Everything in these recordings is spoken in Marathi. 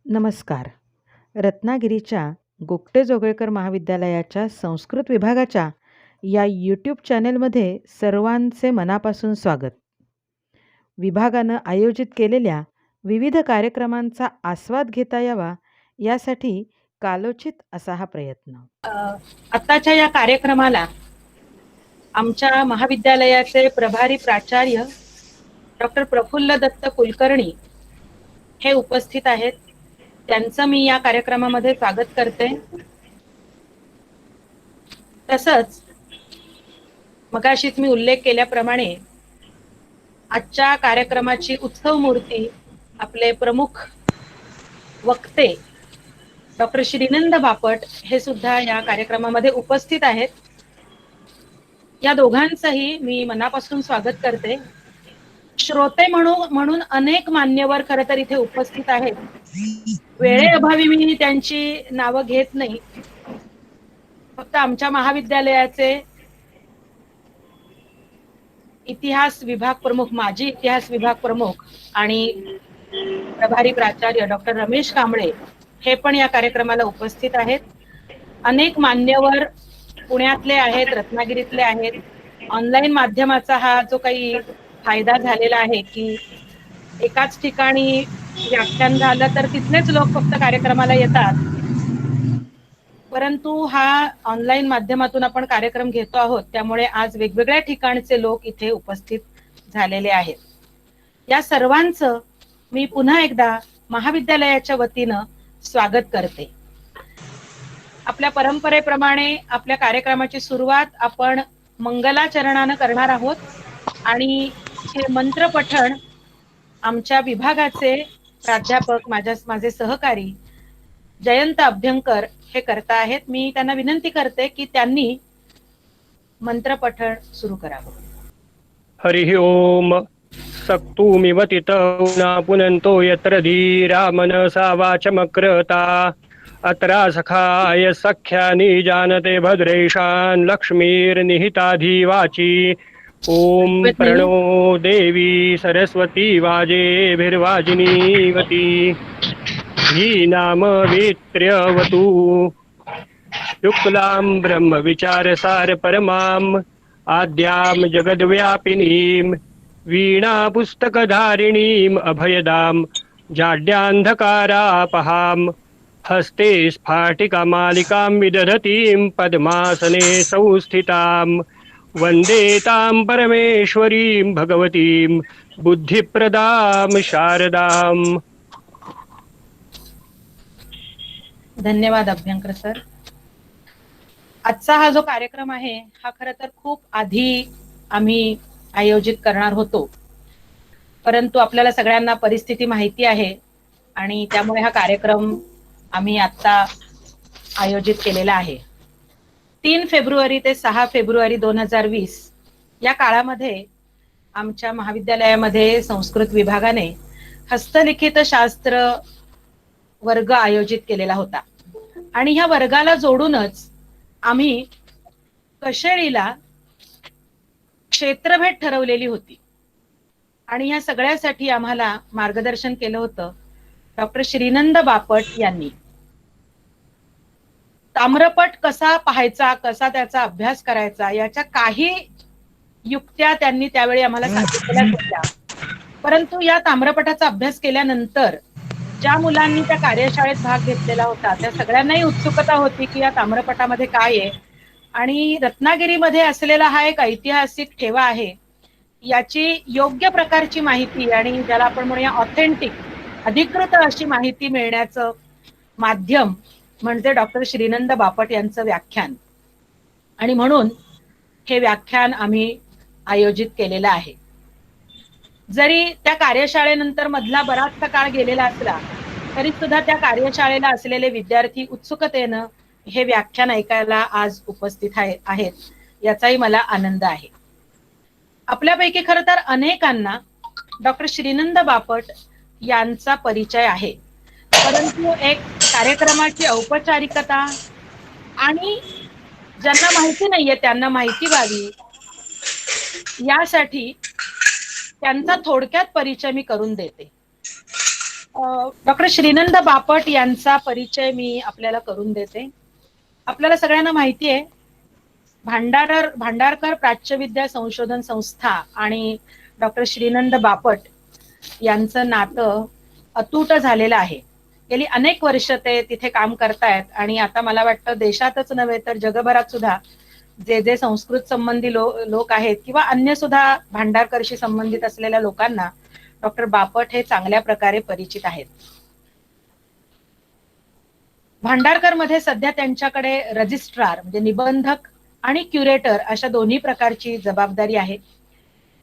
नमस्कार. रत्नागिरीच्या गोगटे जोगळेकर महाविद्यालयाच्या संस्कृत विभागाच्या या यूट्यूब चॅनेलमध्ये सर्वांचे मनापासून स्वागत. विभागानं आयोजित केलेल्या विविध कार्यक्रमांचा आस्वाद घेता यावा यासाठी कालोचित असा हा प्रयत्न. आताच्या या कार्यक्रमाला आमच्या महाविद्यालयाचे प्रभारी प्राचार्य डॉक्टर प्रफुल्ल दत्त कुलकर्णी हे उपस्थित आहेत. त्यांचं मी या कार्यक्रमामध्ये स्वागत करते. तसंच मगाशीच मी उल्लेख केल्याप्रमाणे आजच्या कार्यक्रमाची उत्सव मूर्ती आपले प्रमुख वक्ते डॉक्टर श्रीनंद बापट हे सुद्धा या कार्यक्रमामध्ये उपस्थित आहेत. या दोघांचंही मी मनापासून स्वागत करते. श्रोते म्हणून अनेक मान्यवर खरं तर इथे उपस्थित आहेत. वेळेअभावी मी त्यांची नावं घेत नाही. फक्त आमच्या महाविद्यालयाचे इतिहास विभाग प्रमुख, माजी इतिहास विभाग प्रमुख आणि प्रभारी प्राचार्य डॉक्टर रमेश कांबळे हे पण या कार्यक्रमाला उपस्थित आहेत. अनेक मान्यवर पुण्यातले आहेत, रत्नागिरीतले आहेत. ऑनलाईन माध्यमाचा हा जो काही फायदा झालेला आहे की एकाच ठिकाणी व्याख्यान झालं तर तिथलेच लोक फक्त कार्यक्रमाला येतात, परंतु हा ऑनलाईन माध्यमातून आपण कार्यक्रम घेतो आहोत, त्यामुळे आज वेगवेगळ्या ठिकाणचे लोक इथे उपस्थित झालेले आहेत. या सर्वांचं मी पुन्हा एकदा महाविद्यालयाच्या वतीनं स्वागत करते. आपल्या परंपरेप्रमाणे आपल्या कार्यक्रमाची सुरुवात आपण मंगलाचरणानं करणार आहोत आणि हे मंत्र पठण आमच्या विभागाचे प्राध्यापक माझे सहकारी जयंत अभ्यंकर हे करता आहेत. मी त्यांना विनंती करते की त्यांनी मंत्र पठण सुरू करावं. हरिः ओम. सक्तुमिव तितौ पुनन्तो यत्र धीरा मनसा वाचमक्रता अत्रा सखाय सख्यानि जानते भद्रेशान् लक्ष्मीर्निहिताधिवाची. ओम प्रणो देवी सरस्वती वाजेभिर्वाजिनीवती धीनामवित्र्यवतु शुक्लां ब्रह्म विचारसार परमां आद्यां जगद्व्यापिनीं वीणा पुस्तकधारिणीं अभयदां जाड्यान्धकारापहां हस्ते स्फाटिकामालिकां विदधतीं पद्मासने संस्थितां वन्दे तां परमेश्वरीं भगवतीं बुद्धिप्रदां शारदाम्. धन्यवाद अभ्यंकर सर. आजचा हा जो कार्यक्रम आहे हा खरं तर खूप आधी आम्ही आयोजित करणार होतो, परंतु आपल्याला सगळ्यांना परिस्थिती माहिती आहे आणि त्यामुळे हा कार्यक्रम आम्ही आता आयोजित केलेला आहे. 3 फेब्रुवारी ते 6 फेब्रुवारी 2020 या काळामध्ये आमच्या महाविद्यालयामध्ये संस्कृत विभागाने हस्तलिखित शास्त्र वर्ग आयोजित केलेला होता आणि ह्या वर्गाला जोडूनच आम्ही कशेळीला क्षेत्रभेट ठरवलेली होती आणि या सगळ्यासाठी आम्हाला मार्गदर्शन केलं होतं डॉक्टर श्रीनंद बापट यांनी. ताम्रपट कसा पाहायचा, कसा त्याचा अभ्यास करायचा याच्या काही युक्त्या त्यांनी त्यावेळी आम्हाला सांगितलेल्या होत्या, परंतु या ताम्रपटाचा अभ्यास केल्यानंतर ज्या मुलांनी त्या कार्यशाळेत भाग घेतलेला होता त्या सगळ्यांनाही उत्सुकता होती की या ताम्रपटामध्ये काय आहे आणि रत्नागिरीमध्ये असलेला हा एक ऐतिहासिक ठेवा आहे, याची योग्य प्रकारची माहिती आणि ज्याला आपण म्हणूया ऑथेंटिक अधिकृत अशी माहिती मिळण्याचं माध्यम म्हणजे डॉक्टर श्रीनंद बापट यांचं व्याख्यान. आणि म्हणून हे व्याख्यान आम्ही आयोजित केलेलं आहे. जरी त्या कार्यशाळेनंतर मधला बराचसा काळ गेलेला असला तरी सुद्धा त्या कार्यशाळेला असलेले विद्यार्थी उत्सुकतेनं हे व्याख्यान ऐकायला आज उपस्थित आहेत, याचाही मला आनंद आहे. आपल्यापैकी खरं तर अनेकांना डॉक्टर श्रीनंद बापट यांचा परिचय आहे, परंतु एक कार्यक्रमाची औपचारिकता आणि ज्यांना माहिती नाहीये त्यांना माहिती व्हावी यासाठी त्यांचा थोडक्यात परिचय मी करून देते. डॉक्टर श्रीनंद बापट यांचा परिचय मी आपल्याला करून देते. आपल्याला सगळ्यांना माहिती आहे, भांडारकर प्राच्यविद्या संशोधन संस्था आणि डॉक्टर श्रीनंद बापट यांचं नातं अतूट झालेलं आहे. गेली अनेक वर्ष ते तिथे काम करतायत आणि आता मला वाटतं देशातच नव्हे तर जगभरात सुद्धा जे जे संस्कृत संबंधी लोक आहेत किंवा अन्य सुद्धा भांडारकरशी संबंधित असलेल्या लोकांना डॉक्टर बापट हे चांगल्या प्रकारे परिचित आहेत. भांडारकर मध्ये सध्या त्यांच्याकडे रजिस्ट्रार म्हणजे निबंधक आणि क्युरेटर अशा दोन्ही प्रकारची जबाबदारी आहे.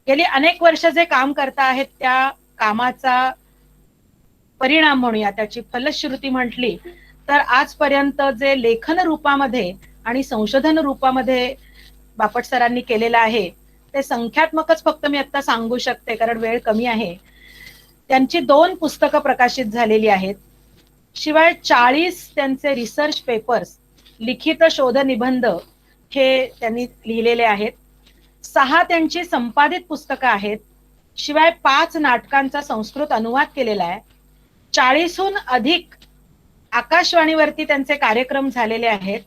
गेली अनेक वर्ष जे काम करता आहेत त्या कामाचा परिणाम म्हणूया, त्याची फलश्रुती म्हटली तर आजपर्यंत जे लेखन रूपामध्ये आणि संशोधन रूपामध्ये बापट सरांनी केलेलं आहे ते संख्यात्मकच फक्त मी आता सांगू शकते कारण वेळ कमी आहे. त्यांची 2 पुस्तकं प्रकाशित झालेली आहेत. शिवाय 40 त्यांचे रिसर्च पेपर्स, लिखित शोध निबंध हे त्यांनी लिहिलेले आहेत. 6 त्यांची संपादित पुस्तकं आहेत. शिवाय 5 नाटकांचा संस्कृत अनुवाद केलेला आहे. 40हून अधिक आकाशवाणीवरती त्यांचे कार्यक्रम झालेले आहेत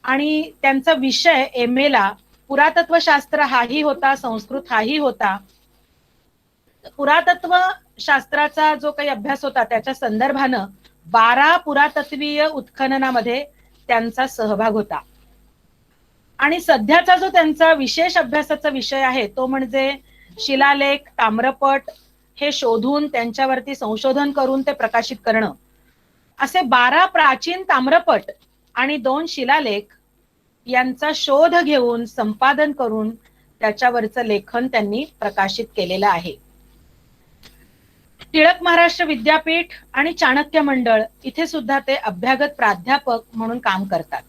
आणि त्यांचा विषय MA ला पुरातत्व शास्त्र हाही होता, संस्कृत हाही होता. पुरातत्व शास्त्राचा जो काही अभ्यास होता त्याच्या संदर्भानं 12 पुरातत्वीय उत्खननामध्ये त्यांचा सहभाग होता. आणि सध्याचा जो त्यांचा विशेष अभ्यासाचा विषय आहे तो म्हणजे शिलालेख, ताम्रपट हे शोधून त्यांच्यावरती संशोधन करून ते प्रकाशित करणं. असे 12 प्राचीन ताम्रपट आणि 2 शिलालेख यांचा शोध घेऊन संपादन करून त्याच्यावरचं लेखन त्यांनी प्रकाशित केलेलं आहे. टिळक महाराष्ट्र विद्यापीठ आणि चाणक्य मंडळ इथे सुद्धा ते अभ्यागत प्राध्यापक म्हणून काम करतात.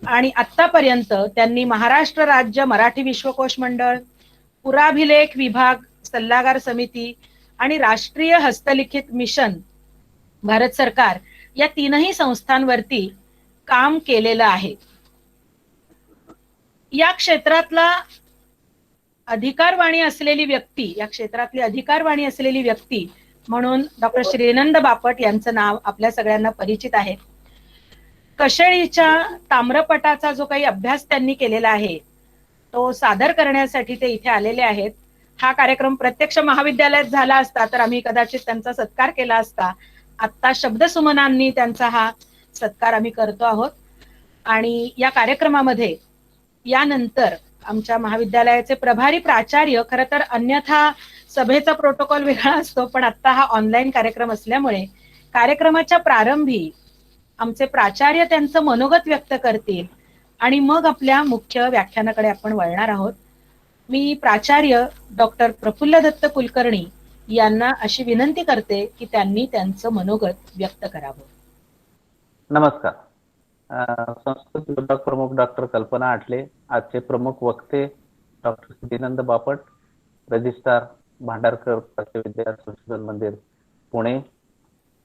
आणि आतापर्यंत त्यांनी महाराष्ट्र राज्य मराठी विश्वकोश मंडळ, पुराभिलेख विभाग सल्लागार समिती आणि राष्ट्रीय हस्तलिखित मिशन भारत सरकार या 3ही संस्थांवरती काम केलेलं आहे. या क्षेत्रातला अधिकारवाणी असलेली व्यक्ती, या क्षेत्रातली अधिकारवाणी असलेली व्यक्ती म्हणून डॉक्टर श्रीनंद बापट यांचं नाव आपल्या सगळ्यांना परिचित आहे. कशेळीच्या ताम्रपटाचा जो काही अभ्यास त्यांनी केलेला आहे तो सादर करण्यासाठी ते इथे आलेले आहेत. हा कार्यक्रम प्रत्यक्ष महाविद्यालयात झाला असता तर आम्ही कदाचित त्यांचा सत्कार केला असता. आता शब्दसुमनांनी त्यांचा हा सत्कार आम्ही करतो आहोत. आणि या कार्यक्रमामध्ये यानंतर आमच्या महाविद्यालयाचे प्रभारी प्राचार्य, खरं तर अन्यथा सभेचा प्रोटोकॉल वेगळा असतो पण आता हा ऑनलाईन कार्यक्रम असल्यामुळे कार्यक्रमाच्या प्रारंभी आमचे प्राचार्य त्यांचं मनोगत व्यक्त करतील आणि मग आपल्या मुख्य व्याख्यानाकडे आपण वळणार आहोत. मी प्राचार्य डॉक्टर प्रफुल्ल दत्त कुलकर्णी यांना अशी विनंती करते की त्यांनी त्यांचं मनोगत व्यक्त करावं. नमस्कार. संस्कृत विभाग प्रमुख डॉक्टर कल्पना आठले, आजचे प्रमुख वक्ते डॉक्टर श्रीनंद बापट, रजिस्ट्रार भांडारकर प्राच्यविद्या संशोधन मंदिर पुणे,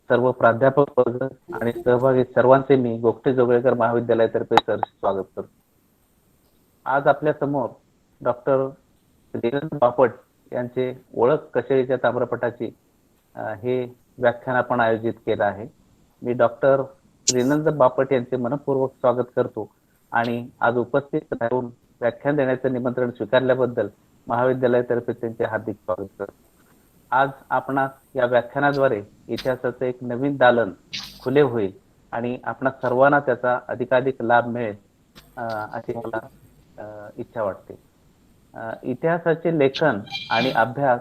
सर्व प्राध्यापक वर्ग आणि सहभागी सर्वांचे मी गोगटे जोगळेकर महाविद्यालयातर्फे स्वागत करतो. आज आपल्या समोर डॉक्टर श्रीनंद बापट यांचे ओळख कशेळीच्या ताम्रपटाची हे व्याख्यान आपण आयोजित केलं आहे. मी डॉक्टर श्रीनंद बापट यांचे मनपूर्वक स्वागत करतो आणि आज उपस्थित राहून व्याख्यान देण्याचं निमंत्रण स्वीकारल्याबद्दल महाविद्यालयातर्फे त्यांचे हार्दिक स्वागत करतो. आज आपणास या व्याख्यानाद्वारे इतिहासाचे एक नवीन दालन खुले होईल आणि आपणा सर्वांना त्याचा अधिकाधिक लाभ मिळेल अशी मला इच्छा वाटते. इतिहासाचे लेखन आणि अभ्यास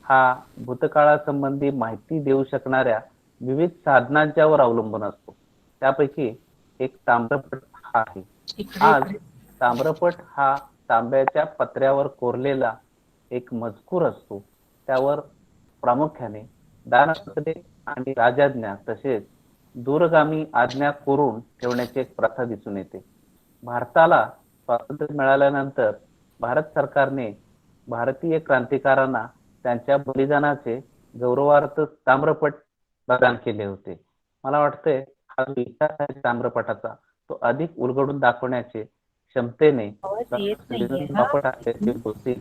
हा भूतकाळासंबंधी माहिती देऊ शकणाऱ्या विविध साधनांच्यावर अवलंबून असतो. त्यापैकी एक ताम्रपट हा आहे. आज ताम्रपट हा तांब्याच्या पत्र्यावर कोरलेला एक मजकूर असतो. त्यावर प्रामुख्याने दानपत्रे आणि राजाज्ञा तसेच दूरगामी आज्ञा कोरून ठेवण्याची एक प्रथा दिसून येते. भारताला स्वातंत्र्य मिळाल्यानंतर भारत सरकारने भारतीय क्रांतिकारांना त्यांच्या बलिदानाचे गौरवार्थ ताम्रपट प्रदान केले होते. मला वाटतंय हा जो इतिहास आहे ताम्रपटाचा तो अधिक उलगडून दाखवण्याचे क्षमतेने गोष्टी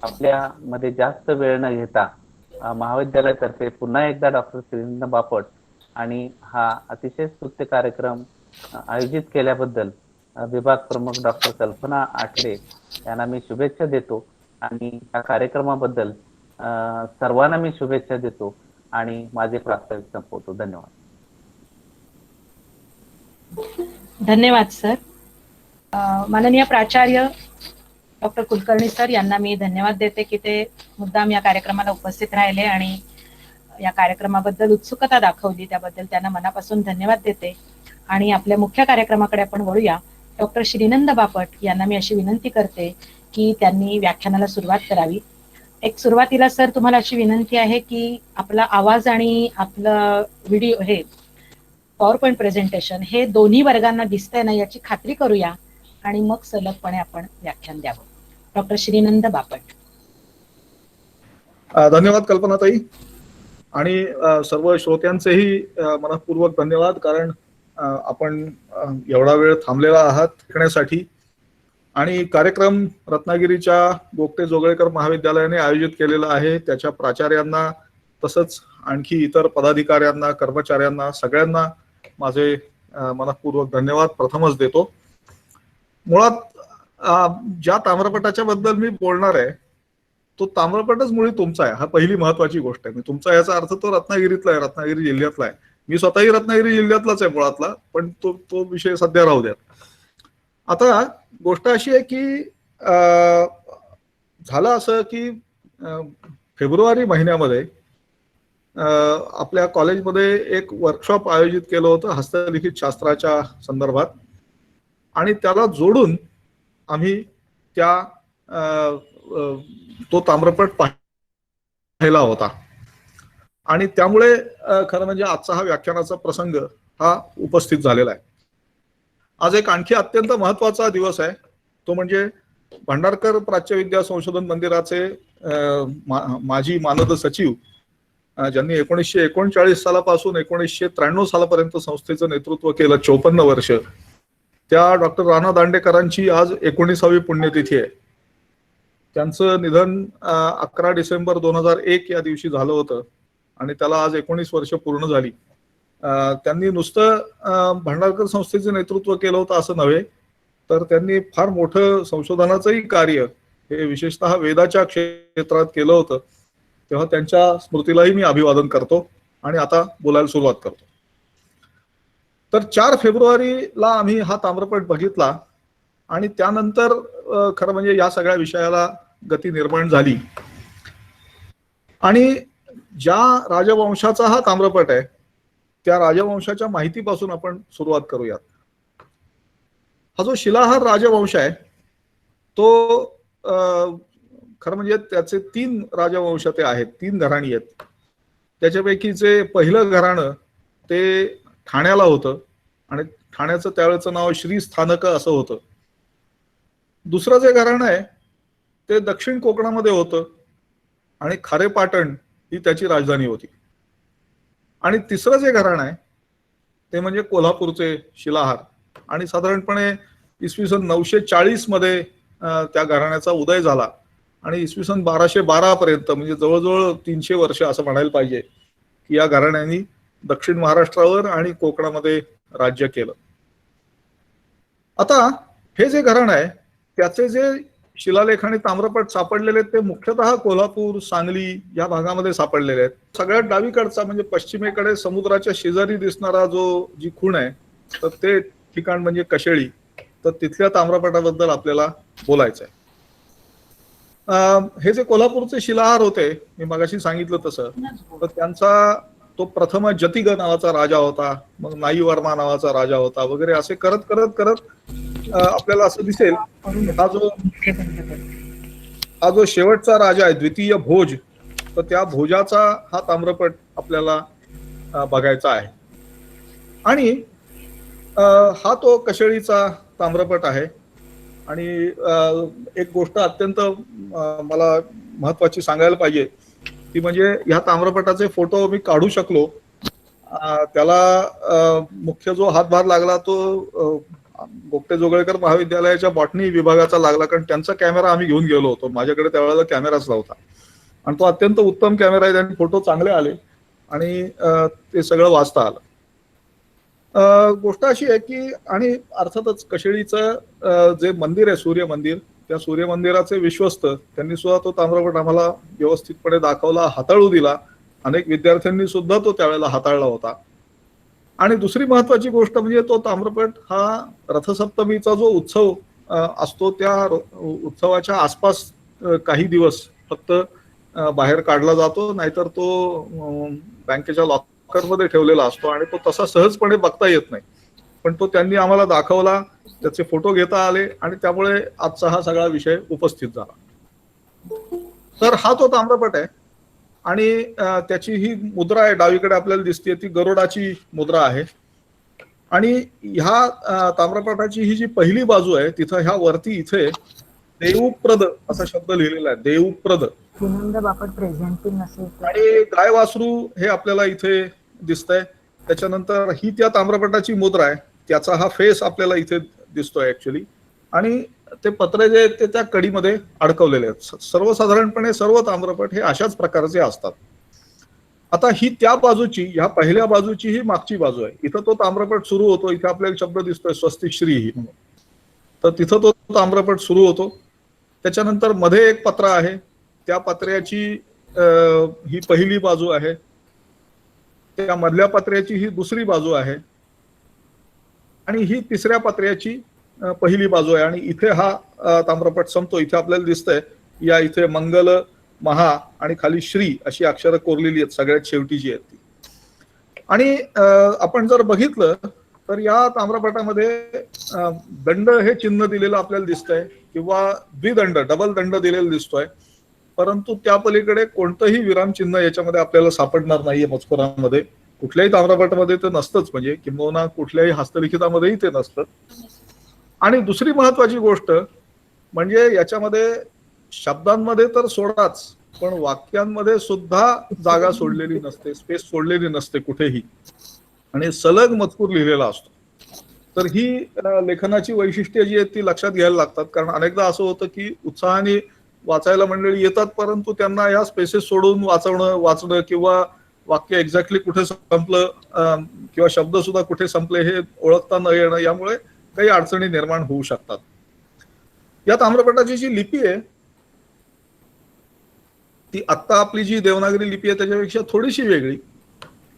आपल्या मध्ये जास्त वेळ न घेता महाविद्यालयातर्फे पुन्हा एकदा डॉक्टर श्रीनंद बापट आणि हा अतिशय स्तुत्य कार्यक्रम आयोजित केल्याबद्दल विभाग प्रमुख डॉक्टर कल्पना आठले यांना मी शुभेच्छा देतो आणि या कार्यक्रमाबद्दल सर्वांना मी शुभेच्छा देतो आणि माझे प्रास्ताविक संपवतो. धन्यवाद. धन्यवाद सर. माननीय प्राचार्य डॉक्टर कुलकर्णी सर यांना मी धन्यवाद देते की ते मुद्दाम या कार्यक्रमाला उपस्थित राहिले आणि या कार्यक्रमाबद्दल उत्सुकता दाखवली, त्याबद्दल त्यांना मनापासून धन्यवाद देते. आणि आपल्या मुख्य कार्यक्रमाकडे आपण वळूया. डॉक्टर श्रीनंद बापट यांना मी अशी विनंती करते की त्यांनी व्याख्यानाला सुरुवात करावी. एक सुरुवातीला सर तुम्हाला अशी विनंती आहे की आपला आवाज आणि आपलं व्हिडिओ हे पॉवर पॉईंट प्रेझेंटेशन हे दोन्ही वर्गांना दिसतंय ना याची खात्री करूया आणि मग सलगपणे आपण व्याख्यान द्यावं. डॉक्टर श्रीनंद बापट. धन्यवाद कल्पनाताई आणि सर्व श्रोत्यांचेही मनपूर्वक धन्यवाद, कारण आपण एवढा वेळ थांबलेला आहात ऐकण्यासाठी. आणि कार्यक्रम रत्नागिरीच्या गोगटे जोगळेकर महाविद्यालयाने आयोजित केलेला आहे. त्याच्या प्राचार्यांना तसंच आणखी इतर पदाधिकाऱ्यांना, कर्मचाऱ्यांना, सगळ्यांना माझे मनपूर्वक धन्यवाद प्रथमच देतो. मुळात ज्या ताम्रपटाच्या बद्दल मी बोलणार आहे तो ताम्रपटच मुळी तुमचा आहे, हा पहिली महत्वाची गोष्ट आहे. तुमचा याचा अर्थ तो रत्नागिरीतला आहे, रत्नागिरी जिल्ह्यातला आहे. मी स्वतःही रत्नागिरी जिल्ह्यातलाच आहे मुळातला, पण तो विषय सध्या राहू द्या. आता गोष्ट अशी आहे की झालं असं की फेब्रुवारी महिन्यामध्ये आपल्या कॉलेजमध्ये एक वर्कशॉप आयोजित केलं होतं हस्तलिखित शास्त्राच्या संदर्भात, आणि त्याला जोडून आम्ही तो ताम्रपट पाहिला होता. आणि त्यामुळे खरं म्हणजे आजचा हा व्याख्यानाचा प्रसंग हा उपस्थित झालेला आहे. आज एक आणखी अत्यंत महत्वाचा दिवस आहे, तो म्हणजे भांडारकर प्राच्यविद्या संशोधन मंदिराचे माजी मानद सचिव, ज्यांनी 1939 सालापासून 1993 सालापर्यंत संस्थेचं नेतृत्व केलं, 54 वर्ष, त्या डॉक्टर राणा दांडेकरांची आज 19वी पुण्यतिथी आहे. त्यांचं निधन 11 डिसेंबर 2001 या दिवशी झालं होतं आणि त्याला आज 19 वर्ष पूर्ण झाली. त्यांनी नुसतं भांडारकर संस्थेचे नेतृत्व केलं होतं असं नव्हे, तर त्यांनी फार मोठं संशोधनाचंही कार्य हे विशेषतः वेदाच्या क्षेत्रात केलं होतं. तेव्हा त्यांच्या स्मृतीलाही मी अभिवादन करतो आणि आता बोलायला सुरुवात करतो. तर 4 फेब्रुवारीला आम्ही हा ताम्रपट बघितला आणि त्यानंतर खरं म्हणजे या सगळ्या विषयाला गती निर्माण झाली. आणि ज्या राजवंशाचा हा ताम्रपट आहे त्या राजवंशाच्या माहितीपासून आपण सुरुवात करूयात. हा जो शिलाहार राजवंश आहे तो खरं म्हणजे त्याचे 3 राजवंश ते आहेत, 3 घराणी आहेत. त्याच्यापैकीचे पहिलं घराणं ते ठाण्याला होतं आणि ठाण्याचं त्यावेळेचं नाव श्रीस्थानक असं होतं. दुसरं जे घराणं आहे ते दक्षिण कोकणामध्ये होतं आणि खारेपाटण ही त्याची राजधानी होती. आणि तिसरं जे घराणं आहे ते म्हणजे कोल्हापूरचे शिलाहार, आणि साधारणपणे इसवी सन 940 मध्ये त्या घराण्याचा उदय झाला आणि इसवी सन 1212 पर्यंत म्हणजे जवळजवळ 300 वर्ष असं म्हणायला पाहिजे की या घराण्याने दक्षिण महाराष्ट्रावर आणि कोकणामध्ये राज्य केलं. आता हे जे घराणं आहे त्याचे जे शिलालेख आणि ताम्रपट सापडलेले आहेत ते मुख्यतः कोल्हापूर, सांगली या भागामध्ये सापडलेले आहेत. सगळ्यात डावीकडचा म्हणजे पश्चिमेकडे समुद्राच्या शेजारी दिसणारा जी खूण आहे तर ते ठिकाण म्हणजे कशेळी, तर तिथल्या ताम्रपटाबद्दल आपल्याला बोलायचं आहे. हे जे कोल्हापूरचे शिलाहार होते मी मगाशी सांगितलं तसं, तर त्यांचा तो प्रथम जतिग नावाचा राजा होता, मग नाई वर्मा नावाचा राजा होता वगैरे, असे करत करत करत आपल्याला असं दिसेल हा जो शेवटचा राजा आहे द्वितीय भोज, तर त्या भोजाचा हा ताम्रपट आपल्याला बघायचा आहे. आणि हा तो कशेळीचा ताम्रपट आहे. आणि एक गोष्ट अत्यंत मला महत्वाची सांगायला पाहिजे ती म्हणजे ह्या ताम्रपटाचे फोटो मी काढू शकलो. त्याला मुख्य जो हातभार लागला तो गोगटे जोगळेकर महाविद्यालयाच्या बॉटनी विभागाचा लागला, कारण त्यांचा कॅमेरा आम्ही घेऊन गेलो होतो. माझ्याकडे त्यावेळेला कॅमेराच नव्हता आणि तो अत्यंत उत्तम कॅमेरा आहे, त्याने फोटो चांगले आले आणि ते सगळं वाचता आलं. गोष्ट अशी आहे की आणि अर्थातच कशेळीचं जे मंदिर आहे सूर्य मंदिर, त्या सूर्य मंदिराचे विश्वस्त त्यांनी सुद्धा तो ताम्रपट आम्हाला व्यवस्थितपणे दाखवला, हाताळू दिला. अनेक विद्यार्थ्यांनी सुद्धा तो त्यावेळेला हाताळला होता. आणि दुसरी महत्वाची गोष्ट म्हणजे तो ताम्रपट हा रथसप्तमीचा जो उत्सव असतो त्या उत्सवाच्या आसपास काही दिवस फक्त बाहेर काढला जातो, नाहीतर तो बँकेच्या लॉकरमध्ये ठेवलेला असतो आणि तो तसा सहजपणे बघता येत नाही. पण तो त्यांनी आम्हाला दाखवला, त्याचे फोटो घेता आले आणि त्यामुळे आजचा हा सगळा विषय उपस्थित झाला. तर हा तो ताम्रपट आहे आणि त्याची ही मुद्रा आहे डावीकडे आपल्याला दिसते, ती गरुडाची मुद्रा आहे. आणि ह्या ताम्रपटाची ही जी पहिली बाजू आहे तिथं ह्या वरती इथे देवप्रद असा शब्द लिहिलेला आहे, देवप्रद. दिनंद बापट प्रेझेंटिंग असेल आणि गाय वासरू हे आपल्याला इथे दिसतंय. त्याच्यानंतर ही त्या ताम्रपटाची मुद्रा आहे, त्याचा हा फेस आपल्याला इथे दिसतोय ऍक्च्युली. आणि ते पत्रे जे आहेत ते त्या कडीमध्ये अडकवलेले आहेत. सर्वसाधारणपणे सर्व ताम्रपट हे अशाच प्रकारचे असतात. आता ही त्या बाजूची, ह्या पहिल्या बाजूची ही मागची बाजू आहे. इथं तो ताम्रपट सुरू होतो, इथे आपल्याला शब्द दिसतोय स्वस्तिक श्री ही म्हणून. तर तिथं तो ताम्रपट सुरू होतो. त्याच्यानंतर मध्ये एक पत्रा आहे, त्या पत्र्याची ही पहिली बाजू आहे, त्या मधल्या पत्र्याची ही दुसरी बाजू आहे आणि ही तिसऱ्या पत्र्याची पहिली बाजू आहे. आणि इथे हा ताम्रपट संपतो. इथे आपल्याला दिसतंय या इथे मंगल, महा आणि खाली श्री अशी अक्षरं कोरलेली आहेत, सगळ्यात शेवटी जी आहेत ती. आणि आपण जर बघितलं तर या ताम्रपटामध्ये दंड हे चिन्ह दिलेलं आपल्याला दिसतंय किंवा द्विदंड, डबल दंड दिलेला दिसतोय. परंतु त्या पलीकडे कोणतंही विराम चिन्ह याच्यामध्ये आपल्याला सापडणार नाहीये मजकुरामध्ये. कुठल्याही ताम्रपटामध्ये ते नसतंच, म्हणजे किंबहुना कुठल्याही हस्तलिखितामध्येही ते नसतं. आणि दुसरी महत्वाची गोष्ट म्हणजे याच्यामध्ये शब्दांमध्ये तर सोडाच, पण वाक्यांमध्ये सुद्धा जागा सोडलेली नसते, स्पेस सोडलेली नसते कुठेही, आणि सलग मजकूर लिहिलेला असतो. तर ही लेखनाची वैशिष्ट्ये जी आहेत ती लक्षात घ्यायला लागतात. कारण अनेकदा असं होतं की उत्साहाने वाचायला मंडळी येतात, परंतु त्यांना या स्पेसेस सोडून वाचणं किंवा वाक्य एक्झॅक्टली कुठे संपलं किंवा शब्द सुद्धा कुठे संपले हे ओळखता न येणं, यामुळे काही अडचणी निर्माण होऊ शकतात. या ताम्रपटाची जी लिपी आहे ती आत्ता आपली जी देवनागरी लिपी आहे त्याच्यापेक्षा थोडीशी वेगळी,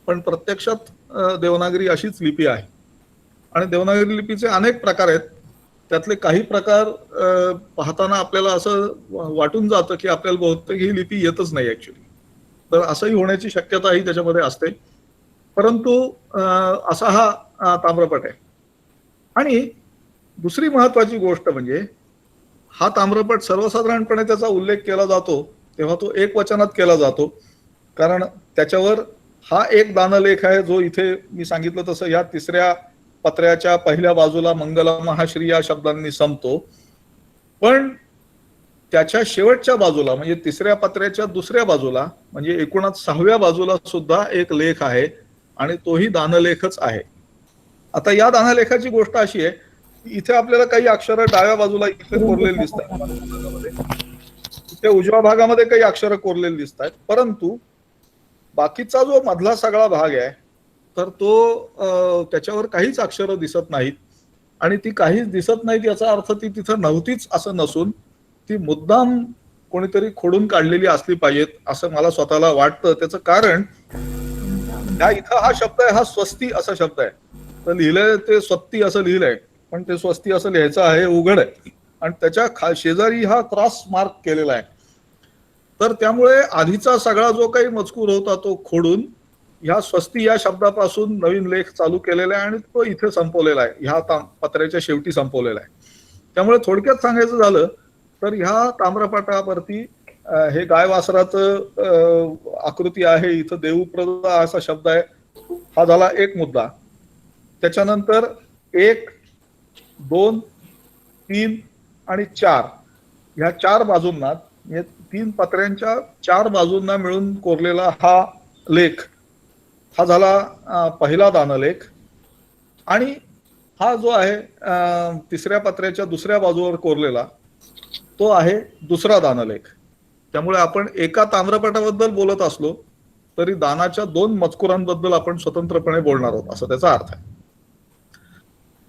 पण प्रत्यक्षात देवनागरी अशीच लिपी आहे. आणि देवनागरी लिपीचे अनेक प्रकार आहेत. त्यातले काही प्रकार पाहताना आपल्याला असं वाटून जातं की आपल्याला बहुतेक ही लिपी येतच नाही ऍक्च्युली. तर असंही होण्याची शक्यताही त्याच्यामध्ये असते. परंतु असा हा ताम्रपट आहे. आणि दुसरी महत्वाची गोष्ट म्हणजे हा ताम्रपट सर्वसाधारणपणे त्याचा उल्लेख केला जातो तेव्हा तो एक वचनात केला जातो, कारण त्याच्यावर हा एक दानलेख आहे जो इथे मी सांगितलं तसं या तिसऱ्या पत्र्याच्या पहिल्या बाजूला मंगल महाश्री या शब्दांनी संपतो. पण त्याच्या शेवटच्या बाजूला म्हणजे तिसऱ्या पत्र्याच्या दुसऱ्या बाजूला म्हणजे एकूणच 6व्या बाजूला सुद्धा एक लेख आहे आणि तोही दानलेखच आहे. आता या दानलेखाची गोष्ट अशी आहे की इथे आपल्याला काही अक्षरं डाव्या बाजूला इथे कोरलेली दिसतात, इथे उजव्या भागामध्ये काही अक्षरं कोरलेली दिसतात, परंतु बाकीचा जो मधला सगळा भाग आहे तर तो त्याच्यावर काहीच अक्षरं दिसत नाहीत. आणि ती काहीच दिसत नाहीत याचा अर्थ ती तिथं नव्हतीच असं नसून ती मुद्दाम कोणीतरी खोडून काढलेली असली पाहिजेत असं मला स्वतःला वाटतं. त्याचं कारण या इथं हा शब्द आहे, हा स्वस्ती असा शब्द आहे. तर लिहिलंय ते स्वस्ती असं लिहिलंय, पण ते स्वस्ती असं लिहायचं आहे उघड आहे. आणि त्याच्या शेजारी हा क्रॉस मार्क केलेला आहे. तर त्यामुळे आधीचा सगळा जो काही मजकूर होता तो खोडून ह्या स्वस्ती या शब्दापासून नवीन लेख चालू केलेला आहे आणि तो इथे संपवलेला आहे, ह्या पत्र्याच्या शेवटी संपवलेला आहे. त्यामुळे थोडक्यात सांगायचं झालं तर ह्या ताम्रपटावरती हे गाय वासराचं आकृती आहे, इथं देवप्रद असा शब्द आहे. हा झाला एक मुद्दा. त्याच्यानंतर 1, 2, 3 आणि 4 ह्या 4 बाजूंना, 3 पत्र्यांच्या 4 बाजूंना मिळून कोरलेला हा लेख हा झाला पहिला दानलेख. आणि हा जो आहे तिसऱ्या पत्र्याच्या दुसऱ्या बाजूवर कोरलेला तो आहे दुसरा दानलेख. त्यामुळे आपण एका ताम्रपटाबद्दल बोलत असलो तरी दानाच्या 2 मजकुरांबद्दल आपण स्वतंत्रपणे बोलणार आहोत असं त्याचा अर्थ आहे.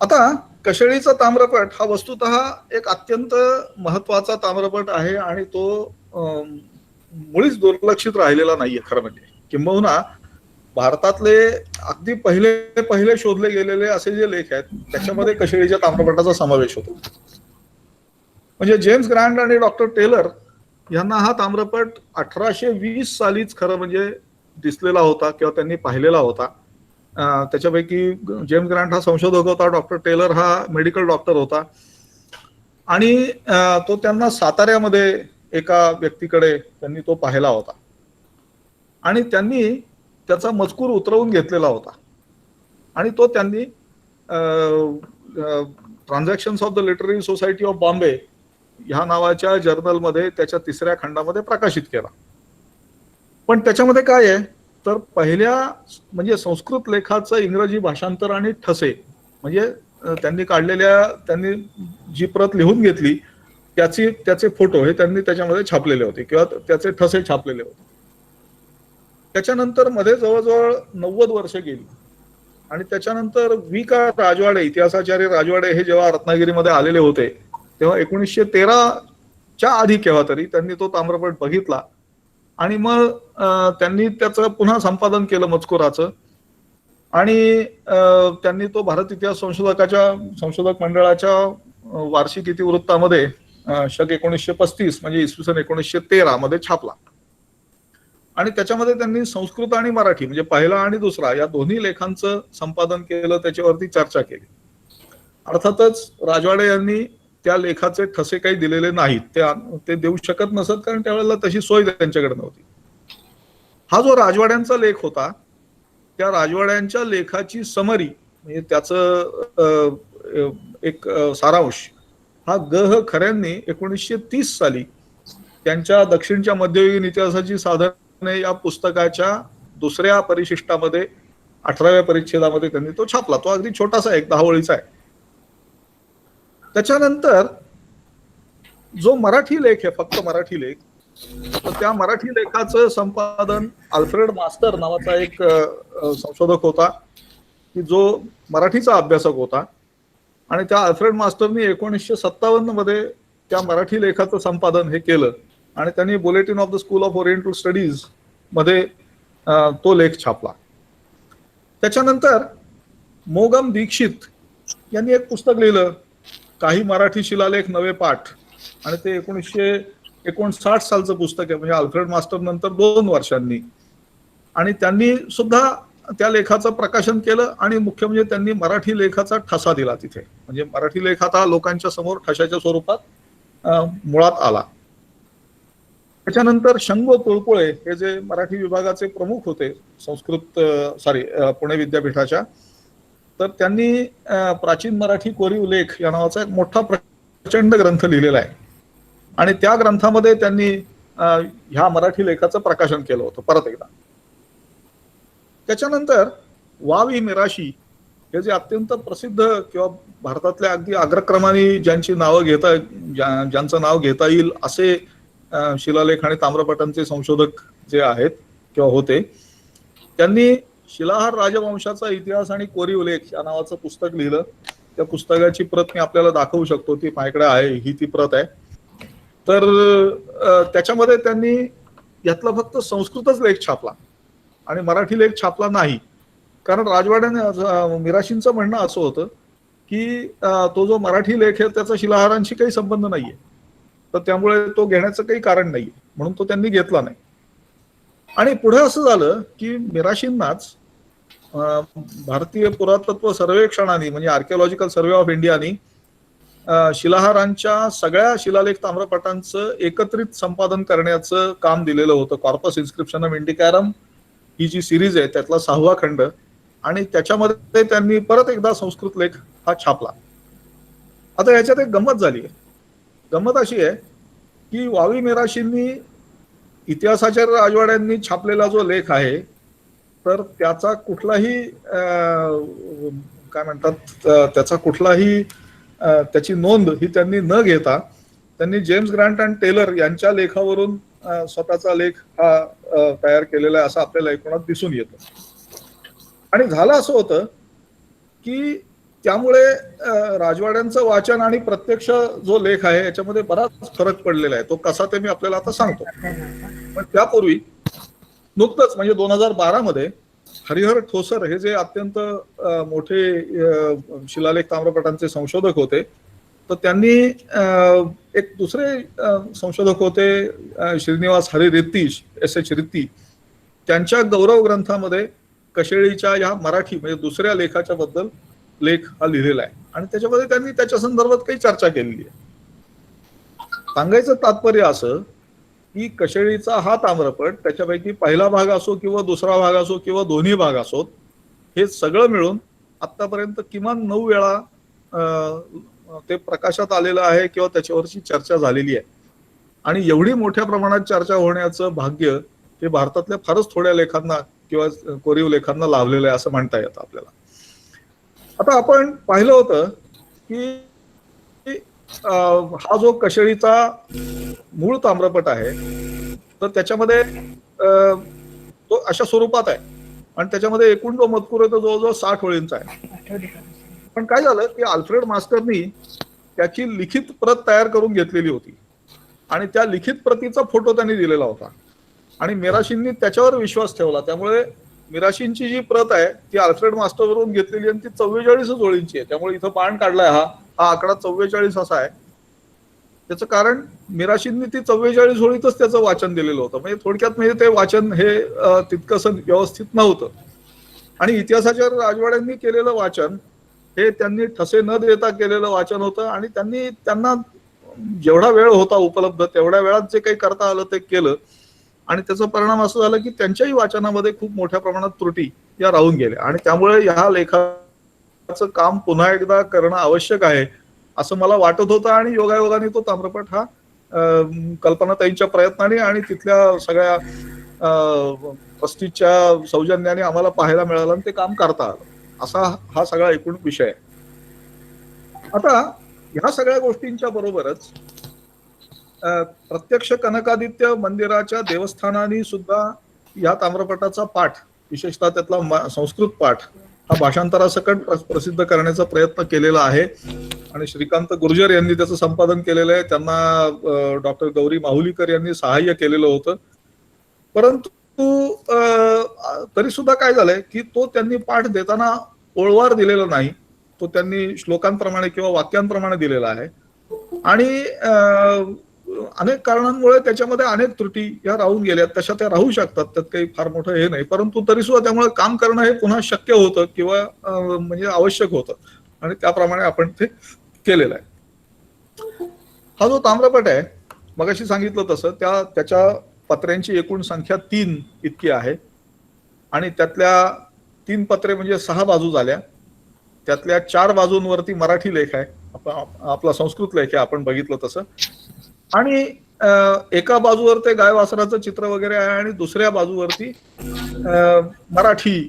आता कशेळीचा ताम्रपट हा वस्तुतः एक अत्यंत महत्वाचा ताम्रपट आहे आणि तो मुळीच दुर्लक्षित राहिलेला नाहीये खरं म्हणजे. किंबहुना भारतातले अगदी पहिले पहिले शोधले गेलेले असे जे लेख आहेत त्याच्यामध्ये कशेळीच्या ताम्रपटाचा समावेश होतो. म्हणजे जेम्स ग्रँट आणि डॉक्टर टेलर यांना हा ताम्रपट 1820 सालीच खरं म्हणजे दिसलेला होता किंवा त्यांनी पाहिलेला होता. त्याच्यापैकी जेम्स ग्रँट हा संशोधक होता, डॉक्टर टेलर हा मेडिकल डॉक्टर होता आणि तो त्यांना साताऱ्यामध्ये एका व्यक्तीकडे त्यांनी तो पाहिला होता आणि त्यांनी त्याचा मजकूर उतरवून घेतलेला होता आणि तो त्यांनी transactions of the literary society of Bombay ह्या नावाच्या जर्नलमध्ये त्याच्या 3ऱ्या खंडामध्ये प्रकाशित केला. पण त्याच्यामध्ये काय आहे तर पहिल्या म्हणजे संस्कृत लेखाचं इंग्रजी भाषांतर आणि ठसे म्हणजे त्यांनी जी प्रत लिहून घेतली त्याचे फोटो हे त्यांनी त्याच्यामध्ये छापलेले होते किंवा त्याचे ठसे छापलेले होते. त्याच्यानंतर मध्ये जवळजवळ 90 वर्ष गेली आणि त्याच्यानंतर V.K. राजवाडे, इतिहासाचार्य राजवाडे हे जेव्हा रत्नागिरीमध्ये आलेले होते तेव्हा 1913च्या आधी केव्हा तरी त्यांनी तो ताम्रपट बघितला आणि मग त्यांनी त्याचं पुन्हा संपादन केलं मजकुराचं आणि त्यांनी तो भारत इतिहास संशोधक मंडळाच्या वार्षिक इतिवृत्तामध्ये शक 1935 म्हणजे इसवी सन 1913 मध्ये छापला आणि त्याच्यामध्ये त्यांनी संस्कृत आणि मराठी म्हणजे पहिला आणि दुसरा या दोन्ही लेखांचं संपादन केलं, त्याच्यावरती चर्चा केली. अर्थातच राजवाडे यांनी त्या लेखाचे ठसे काही दिलेले नाहीत, ते देऊ शकत नसत कारण त्यावेळेला तशी सोय त्यांच्याकडे नव्हती. हा जो राजवाड्यांचा लेख होता त्या राजवाड्यांच्या लेखाची समरी म्हणजे त्याचं एक सारांश हा ग. खऱ्यांनी 1930 साली त्यांच्या दक्षिणच्या मध्ययुगीन इतिहासाची साधने या पुस्तकाच्या 2ऱ्या परिशिष्टामध्ये 18व्या परिच्छेदामध्ये त्यांनी तो छापला. तो अगदी छोटासा 10 ओळीचा आहे. त्याच्यानंतर जो मराठी लेख आहे फक्त मराठी लेख तर त्या मराठी लेखाचं संपादन अल्फ्रेड मास्टर नावाचा एक संशोधक होता की जो मराठीचा अभ्यासक होता आणि त्या अल्फ्रेड मास्टरनी 1957 मध्ये त्या मराठी लेखाचं संपादन हे केलं आणि त्यांनी bulletin of the school of oriental studies मध्ये तो लेख छापला. त्याच्यानंतर मोगम दीक्षित यांनी एक पुस्तक लिहिलं काही मराठी शिलालेख नवे पाठ आणि ते 1959 सालचं पुस्तक आहे म्हणजे अल्फ्रेड मास्टर नंतर 2 वर्षांनी आणि त्यांनी सुद्धा त्या लेखाचं प्रकाशन केलं आणि मुख्य म्हणजे त्यांनी मराठी लेखाचा ठसा दिला तिथे म्हणजे मराठी लेख आता लोकांच्या समोर ठशाच्या स्वरूपात मुळात आला. त्याच्यानंतर शंगो तुळपुळे हे जे मराठी विभागाचे प्रमुख होते पुणे विद्यापीठाच्या तर त्यांनी प्राचीन मराठी कोरीव लेख या नावाचा एक मोठा प्रचंड ग्रंथ लिहिलेला आहे आणि त्या ग्रंथामध्ये त्यांनी ह्या मराठी लेखाचं प्रकाशन केलं होतं परत एकदा. त्याच्यानंतर वा.वी. मिराशी हे जे अत्यंत प्रसिद्ध किंवा भारतातल्या अगदी अग्रक्रमाने ज्यांचं नाव घेता येईल असे शिलालेख आणि ताम्रपटांचे संशोधक जे आहेत किंवा होते त्यांनी शिलाहार राजवंशाचा इतिहास आणि कोरीव लेख या नावाचं पुस्तक लिहिलं. त्या पुस्तकाची प्रत मी आपल्याला दाखवू शकतो, ती माझ्याकडे आहे, ही ती प्रत आहे. तर त्याच्यामध्ये त्यांनी यातला फक्त संस्कृतच लेख छापला आणि मराठी लेख छापला नाही कारण राजवाड्याने मिराशींचं म्हणणं असं होतं की तो जो मराठी लेख आहे त्याचा शिलाहारांशी काही संबंध नाहीये तर त्यामुळे तो घेण्याचं काही कारण नाहीये म्हणून तो त्यांनी घेतला नाही. आणि पुढे असं झालं की मिराशींनाच भारतीय पुरातत्व सर्वेक्षणाने म्हणजे आर्किओलॉजिकल सर्वे ऑफ इंडियानी शिलाहारांच्या सगळ्या शिलालेख ताम्रपटांचं एकत्रित संपादन करण्याचं काम दिलेलं होतं. कॉर्पस इन्स्क्रिप्शन ऑफ इंडिकॅरम ही जी सिरीज आहे त्यातला 6वा खंड आणि त्याच्यामध्ये त्यांनी परत एकदा संस्कृत लेख हा छापला. आता याच्यात एक गंमत झाली आहे. गंमत अशी आहे की वा.वी. मिराशींनी इतिहासाचार्य राजवाड्यांनी छापलेला जो लेख आहे तर त्याचा कुठलाही काय म्हणतात त्याचा कुठलाही त्याची नोंद ही त्यांनी न घेता त्यांनी जेम्स ग्रँट आणि टेलर यांच्या लेखावरून स्वतःचा लेख हा तयार केलेला आहे असं आपल्याला एकूणात दिसून येतं. आणि झालं असं होतं की त्यामुळे राजवाड्यांचं वाचन आणि प्रत्यक्ष जो लेख आहे याच्यामध्ये बराच फरक पडलेला आहे. तो कसा ते मी आपल्याला आता सांगतो. पण त्यापूर्वी नुकतंच म्हणजे 2012 मध्ये हरिहर ठोसर हे जे अत्यंत मोठे शिलालेख ताम्रपटांचे संशोधक होते, तर त्यांनी एक दुसरे संशोधक होते श्रीनिवास हरी रित्तीश S.H. रित्ती, त्यांच्या गौरव ग्रंथामध्ये कशेळीच्या या मराठी म्हणजे दुसऱ्या लेखाच्या बद्दल लेख हा लिहिलेला आहे आणि त्याच्यामध्ये त्यांनी त्याच्या संदर्भात काही चर्चा केलेली आहे. सांगायचं तात्पर्य असं की कशेळीचा हा ताम्रपट, त्याच्यापैकी पहिला भाग असो किंवा दुसरा भाग असो किंवा दोन्ही भाग असोत, हे सगळं मिळून आतापर्यंत किमान 9 वेळा ते प्रकाशात आलेलं आहे किंवा त्याच्यावरची चर्चा झालेली आहे. आणि एवढी मोठ्या प्रमाणात चर्चा होण्याचं भाग्य हे भारतातल्या फारच थोड्या लेखांना किंवा कोरीव लेखांना लाभलेलं आहे असं म्हणता येतं आपल्याला. आता आपण पाहिलं होतं की हा जो कशेळीचा मूळ ताम्रपट आहे तर त्याच्यामध्ये तो अशा स्वरूपात आहे आणि त्याच्यामध्ये एकूण जो मजकूर आहे तो जवळजवळ 60 ओळींचा आहे. पण काय झालं की अल्फ्रेड मास्टरनी त्याची लिखित प्रत तयार करून घेतलेली होती आणि त्या लिखित प्रतीचा फोटो त्यांनी दिलेला होता आणि मिराशींनी त्याच्यावर विश्वास ठेवला. त्यामुळे मिराशींची जी प्रत आहे ती अल्फ्रेड मास्टरवरून घेतलेली आणि ती 44 ओळींची आहे. त्यामुळे इथं बाण काढलाय हा आकडा 44 असा आहे. त्याचं कारण मिराशींनी ती 44 ओळीतच त्याचं वाचन दिलेलं होतं. म्हणजे थोडक्यात म्हणजे ते वाचन हे तितकंसं व्यवस्थित नव्हतं आणि इतिहासाच्या राजवाड्यांनी केलेलं वाचन हे त्यांनी ठसे न देता केलेलं वाचन होतं आणि त्यांना जेवढा वेळ होता उपलब्ध तेवढ्या वेळात जे काही करता आलं ते केलं आणि त्याचा परिणाम असं झाला की त्यांच्याही वाचनामध्ये खूप मोठ्या प्रमाणात त्रुटी या राहून गेल्या आणि त्यामुळे ह्या लेखाचं काम पुन्हा एकदा करणं आवश्यक आहे असं मला वाटत होतं. आणि योगायोगाने तो ताम्रपट हा कल्पनाताईंच्या प्रयत्नाने आणि तिथल्या सगळ्या पस्तीसच्या सौजन्याने आम्हाला पाहायला मिळालं आणि ते काम करता आलं. असा हा सगळा एकूण विषय आहे. आता ह्या सगळ्या गोष्टींच्या बरोबरच प्रत्यक्ष कनकादित्य मंदिराच्या देवस्थानाने सुद्धा या ताम्रपटाचा पाठ, विशेषतः त्यातला संस्कृत पाठ हा भाषांतरासकट प्रसिद्ध करण्याचा प्रयत्न केलेला आहे आणि श्रीकांत गुर्जर यांनी त्याचं संपादन केलेलं आहे. त्यांना डॉक्टर गौरी माहुलीकर यांनी सहाय्य केलेलं होतं. परंतु तरी सुद्धा काय झालंय की तो त्यांनी पाठ देताना ओळवार दिलेला नाही, तो त्यांनी श्लोकांप्रमाणे किंवा वाक्यांप्रमाणे दिलेला आहे आणि अनेक कारणांमुळे त्याच्यामध्ये अनेक त्रुटी या राहून गेल्या. तशा त्या राहू शकतात, त्यात काही फार मोठं हे नाही. परंतु तरी सुद्धा त्यामुळे काम करणं हे पुन्हा शक्य होतं किंवा म्हणजे आवश्यक होतं आणि त्याप्रमाणे आपण ते केलेलं आहे. हा जो ताम्रपट आहे मगाशी सांगितलं तसं त्याच्या पत्र्यांची एकूण संख्या 3 इतकी आहे आणि त्यातल्या 3 पत्रे म्हणजे 6 बाजू झाल्या. त्यातल्या 4 बाजूंवरती मराठी लेख आहे, आपला संस्कृत लेख आहे आपण बघितलं तसं, आणि एका बाजूवर ते गाय वासराचं चित्र वगैरे आहे आणि दुसऱ्या बाजूवरती मराठी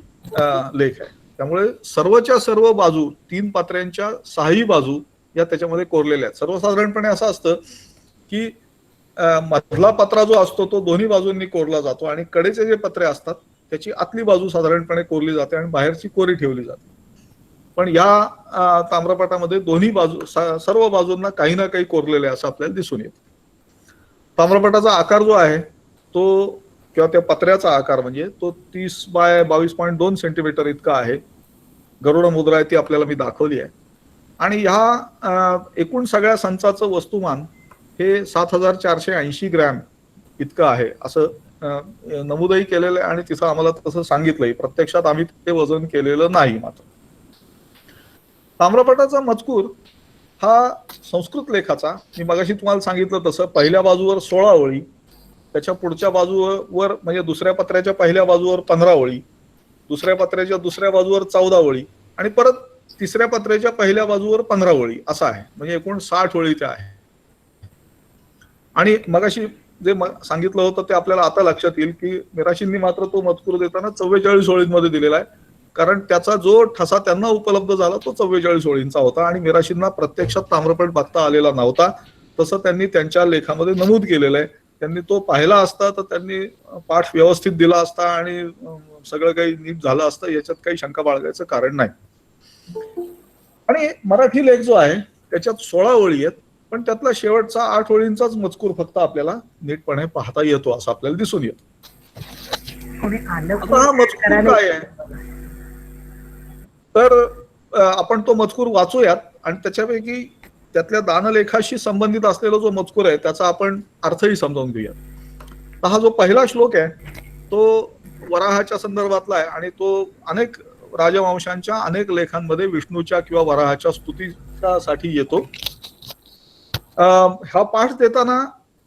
लेख आहे. त्यामुळे सर्वच्या सर्व बाजू 3 पत्र्यांच्या 6ही बाजू या त्याच्यामध्ये कोरलेल्या आहेत. सर्वसाधारणपणे असं असतं की मधला पत्रा जो असतो तो दोन्ही बाजूंनी कोरला जातो आणि कडेचे जे पत्रे असतात त्याची आतली बाजू साधारणपणे कोरली जाते आणि बाहेरची कोरी ठेवली जाते. पण या ताम्रपटामध्ये दोन्ही बाजू सर्व बाजूंना काही ना काही कोरलेले असं आपल्याला दिसून येतं. ताम्रपटाचा आकार जो आहे तो किंवा त्या पत्र्याचा आकार म्हणजे तो 30 बाय 22.2 सेंटीमीटर इतका आहे. गरुड मुद्रा आहे ती आपल्याला मी दाखवली आहे आणि ह्या एकूण सगळ्या संचाचं वस्तुमान हे 7480 ग्रॅम इतकं आहे असं नमूदही केलेलं आहे आणि तिथं आम्हाला तसं सांगितलंय. प्रत्यक्षात आम्ही ते वजन केलेलं नाही. मात्र ताम्रपटाचा मजकूर हा संस्कृत लेखाचा, मी मगाशी तुम्हाला सांगितलं तसं, पहिल्या बाजूवर 16 ओळी, त्याच्या पुढच्या बाजूवर म्हणजे दुसऱ्या पत्र्याच्या पहिल्या बाजूवर 15 ओळी, दुसऱ्या पत्र्याच्या दुसऱ्या बाजूवर 14 ओळी आणि परत तिसऱ्या पत्र्याच्या पहिल्या बाजूवर 15 ओळी असा आहे. म्हणजे एकूण 60 ओळी त्या आहे. आणि मगाशी जे सांगितलं होतं ते आपल्याला आता लक्षात येईल की मिराशींनी मात्र तो मजकूर देताना 44 ओळींमध्ये दिलेला आहे, कारण त्याचा जो ठसा त्यांना उपलब्ध झाला तो 44 ओळींचा होता आणि मिराशींना प्रत्यक्षात ताम्रपट बघता आलेला नव्हता. तसं त्यांनी त्यांच्या लेखामध्ये नमूद केलेलं आहे त्यांनी तो पाहिला असता तर त्यांनी पाठ व्यवस्थित दिला असता आणि सगळं काही नीट झालं असतं, याच्यात काही शंका बाळगायचं कारण नाही. आणि मराठी लेख जो आहे त्याच्यात 16 ओळी आहेत, पण त्यातला शेवटचा 8 ओळींचाच मजकूर फक्त आपल्याला नीटपणे पाहता येतो असं आपल्याला दिसून येतं. कोणी आलं आता हा मजकूर काय आहे, तर आपण तो मजकूर वाचूयात आणि त्याच्यापैकी त्यातल्या दानलेखाशी संबंधित असलेला जो मजकूर आहे त्याचा आपण अर्थही समजावून घेऊया. तर हा जो पहिला श्लोक आहे तो वराहाच्या संदर्भातला आहे आणि तो अनेक राजवंशांच्या अनेक लेखांमध्ये विष्णूच्या किंवा वराहाच्या स्तुतीसाठी येतो. हा पाठ देताना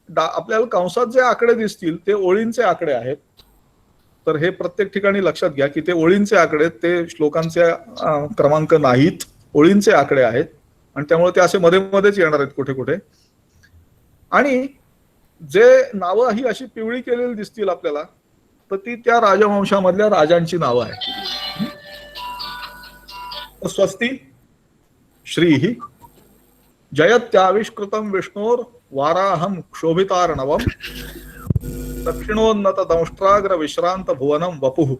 आपल्याला कंसात जे आकडे दिसतील ते ओळींचे आकडे आहेत. तर हे प्रत्येक ठिकाणी लक्षात घ्या की ते ओळींचे आकडे, ते श्लोकांचे क्रमांक नाहीत, ओळींचे आकडे आहेत आणि त्यामुळे ते असे मध्ये मध्येच येणार आहेत कुठे कुठे. आणि जे नावं ही अशी पिवळी केलेली दिसतील आपल्याला तर ती त्या राजवंशामधल्या राजांची नावं आहेत. स्वस्ती श्रीही जयत्याविष्कृतम विष्णोर वाराहम क्षोभितार्णवम दक्षिणोन्नत दंष्ट्राग्र विश्रांत भुवनम वपुः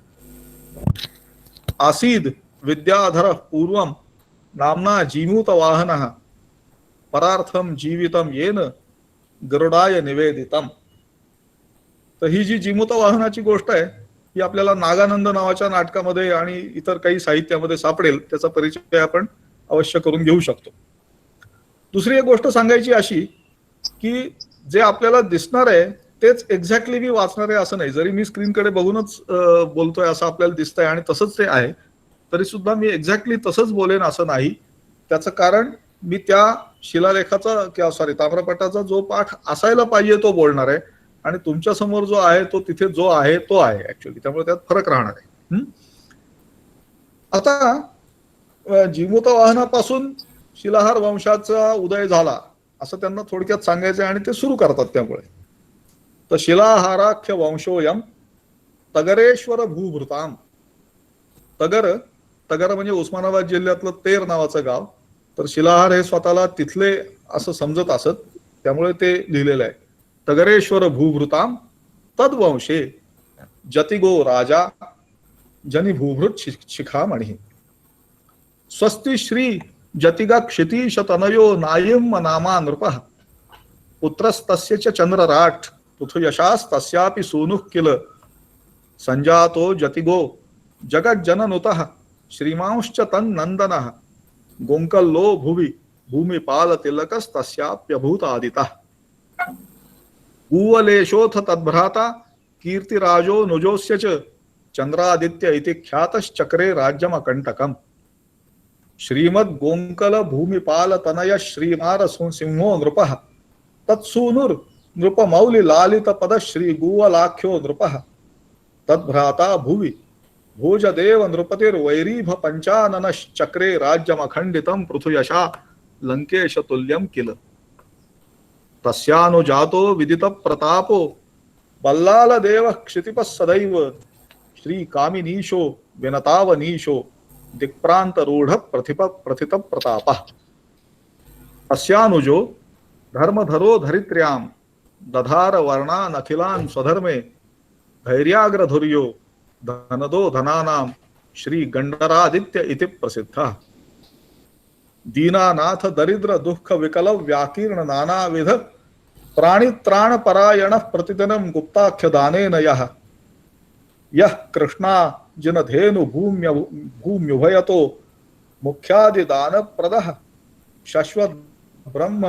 आसीद विद्याधर पूर्वम नामना जीमूत वाहनः परार्थम जीवितम येन गरुडाय निवेदितम. तर ही जी जीमूत वाहनाची गोष्ट आहे ही आपल्याला नागानंद नावाच्या नाटकामध्ये आणि इतर काही साहित्यामध्ये सापडेल, त्याचा परिचय आपण अवश्य करून घेऊ शकतो. दुसरी एक गोष्ट सांगायची अशी की जे आपल्याला दिसणार आहे तेच एक्झॅक्टली मी वाचणार आहे असं नाही. जरी मी स्क्रीनकडे बघूनच बोलतोय असं आपल्याला दिसतंय आणि तसंच ते आहे, तरी सुद्धा मी एक्झॅक्टली तसंच बोलेन असं नाही. त्याचं कारण मी त्या शिलालेखाचा किंवा ताम्रपटाचा जो पाठ असायला पाहिजे तो बोलणार आहे आणि तुमच्या समोर जो आहे तो तिथे जो आहे तो आहे ऍक्च्युअली, त्यामुळे त्यात फरक राहणार आहे. आता जीमूत वाहनापासून शिलाहार वंशाचा उदय झाला असं त्यांना थोडक्यात सांगायचं आणि ते सुरू करतात. त्यामुळे तर शिलाहाराख्य वंशोयम तगरेश्वर भूभृताम. तगर म्हणजे उस्मानाबाद जिल्ह्यातलं तेर नावाचं गाव. तर शिलाहार हे स्वतःला तिथले असं समजत असत, त्यामुळे ते लिहिलेलं आहे. तगरेश्वर भूभृताम तद्वंशे जतिगो राजा जनि भूभृत शिखामणी. स्वस्ति श्री जतिगा क्षितीश तनयो नायम नामा नृपः पुत्रस्तस्य च चंद्रराट पृथुयशास्तस्यापि सूनुः किल संजातो जतिगो जगज्जननुतः श्रीमांश्च तन्नन्दनः गोंकल्लो भुवि भूमिपाल तिलकस्तस्याप्यभूतादितः भूवलेशोऽथ तद्भ्राता कीर्तिराजो नुजोस्य च चंद्रादित्य इति ख्यातश्चक्रे राज्यमकंटकम्. श्रीमद् गोंकल भूमिपाल तनय श्रीमार सिंहो नृपः तत्सूनुर नृपमौलि लालित पद श्री गुवलाख्यो नृपः तद्भ्राता भुवि भोजदेव नृपतिर्वैरीभ पंचाननश्चक्रे राज्यमखंडितं पृथुयशा लंकेश तुल्यं किल. तस्यानुजातो विदित प्रतापो बल्लाल देव क्षितिपः सदैव श्री कामिनीशो विनतावनीशो दिक्प्रांत रूढ़ प्रथित प्रतापः. तस्यानुजो धर्मधरो धरित्र्याम दधार वर्णान अखिलान स्वधर्मे धैर्याग्रधुर्यो धनदो धनानाम श्री गंडरादित्य इति प्रसिद्धः. दीनानाथ दरिद्र दुःख विकल व्याकीर्ण नानाविध प्राणित्राण परायण प्रतिदिनं गुप्ताख्य दानेन यः कृष्णा जिनधेनु भूम्युभयतो मुख्यादि दान प्रदः शाश्वत ब्रह्म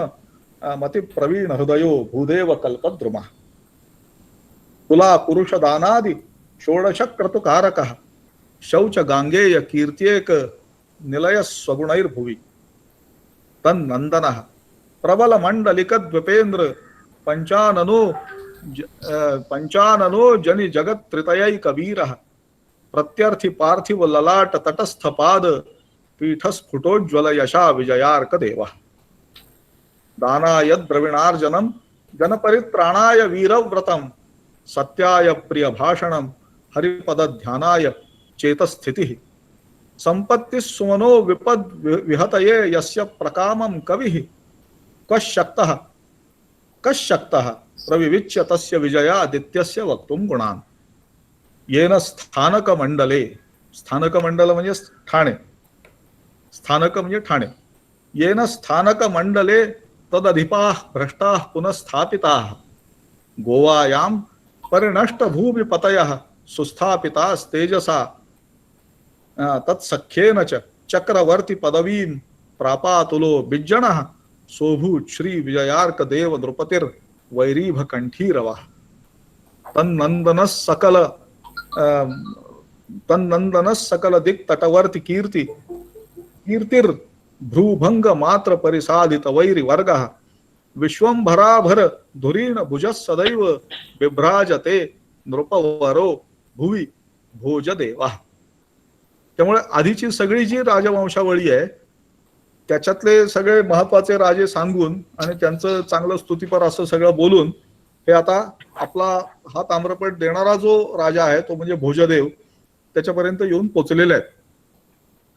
मति प्रवीण हृदयो भूदेव कल्पद्रुमः. तुला पुरुष दानादि षोडश क्रतुकारकः शौच गांगेय कीर्त्येक निलय स्वगुणैर्भुवि तन्नन्दनः प्रबल मंडलिकद्विपेन्द्र पंचाननो जनि जगत त्रितयै वीरः प्रत्यर्थि पार्थिव ललाट तटस्थ पाद पीठस्फुटोज्ज्वल यशा विजयार्क देवः. दानाय द्रविणार्जनम जनपरित्राणाय वीरव्रतम सत्याय प्रिय भाषणम हरिपद ध्यानाय चेतस्थितिः संपत्ति सुमनो विपद विहतये यस्य प्रकामं कविः कशक्तः कशक्तः प्रविविच्य तस्य विजयादित्यस्य वक्तुम गुणान येन स्थानक मंडले, स्थानक मंडल म्हणजे ठाणे, स्थानक म्हणजे ठाणे, येन स्थानक मंडले तदधिपाः भ्रष्टाः पुनस्थापिताः गोवायां परिनष्ट भूमिपतयः सुस्थापितास्तेजसा तत्सख्येन च चक्रवर्ती पदवीं प्रापातुलो बिज्जणः सोभूत श्री विजयार्क देव नृपतिर् वैरीभ कंठीरवः तन्नंदनस सकल दिक तटवर्ती कीर्तिर भ्रूभंग मात्र परिसाधित वैरी वर्गः विश्वंभराभर धुरीण भुजस सदैव बिभ्राजते नृपवरो भुवी भोजदेवा. त्यामुळे आधीची सगळी जी राजवंशावळी आहे त्याच्यातले सगळे महत्वाचे राजे सांगून आणि त्यांचं चांगलं स्तुतीपर असं सगळं बोलून हे आता आपला हा ताम्रपट देणारा जो राजा आहे तो म्हणजे भोजदेव त्याच्यापर्यंत येऊन पोचलेले आहेत.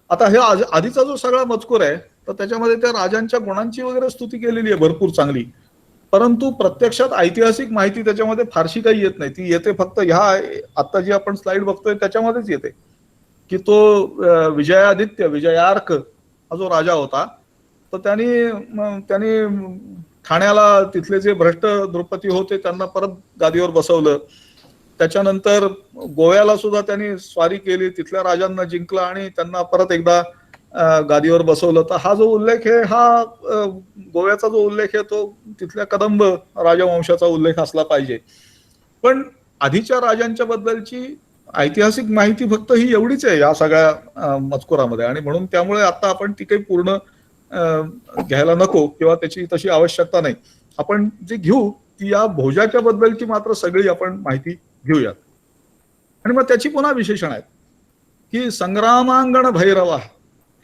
आता हे आधीचा जो सगळा मजकूर आहे तर त्याच्यामध्ये त्या राजांच्या गुणांची वगैरे स्तुती केलेली आहे भरपूर चांगली, परंतु प्रत्यक्षात ऐतिहासिक माहिती त्याच्यामध्ये फारशी काही येत नाही. ती येते फक्त ह्या आता जी आपण स्लाइड बघतोय त्याच्यामध्येच येते की तो विजयादित्य विजयार्क हा जो राजा होता तर त्यांनी ठाण्याला तिथले जे भ्रष्ट द्रुपदी होते त्यांना परत गादीवर बसवलं. त्याच्यानंतर गोव्याला सुद्धा त्यांनी स्वारी केली, तिथल्या राजांना जिंकला आणि त्यांना परत एकदा गादीवर बसवलं. तर हा जो उल्लेख आहे हा गोव्याचा जो उल्लेख आहे तो तिथल्या कदंब राजवंशाचा उल्लेख असला पाहिजे. पण आधीच्या राजांच्या बद्दलची ऐतिहासिक माहिती फक्त ही एवढीच आहे या सगळ्या मजकुरामध्ये, आणि म्हणून त्यामुळे आता आपण ती काही पूर्ण घ्यायला नको किंवा त्याची तशी आवश्यकता नाही. आपण जी घेऊ ती या भोजाच्या बद्दलची मात्र सगळी आपण माहिती घेऊयात. आणि मग त्याची पुन्हा विशेषण आहेत की संग्रामांगण भैरवा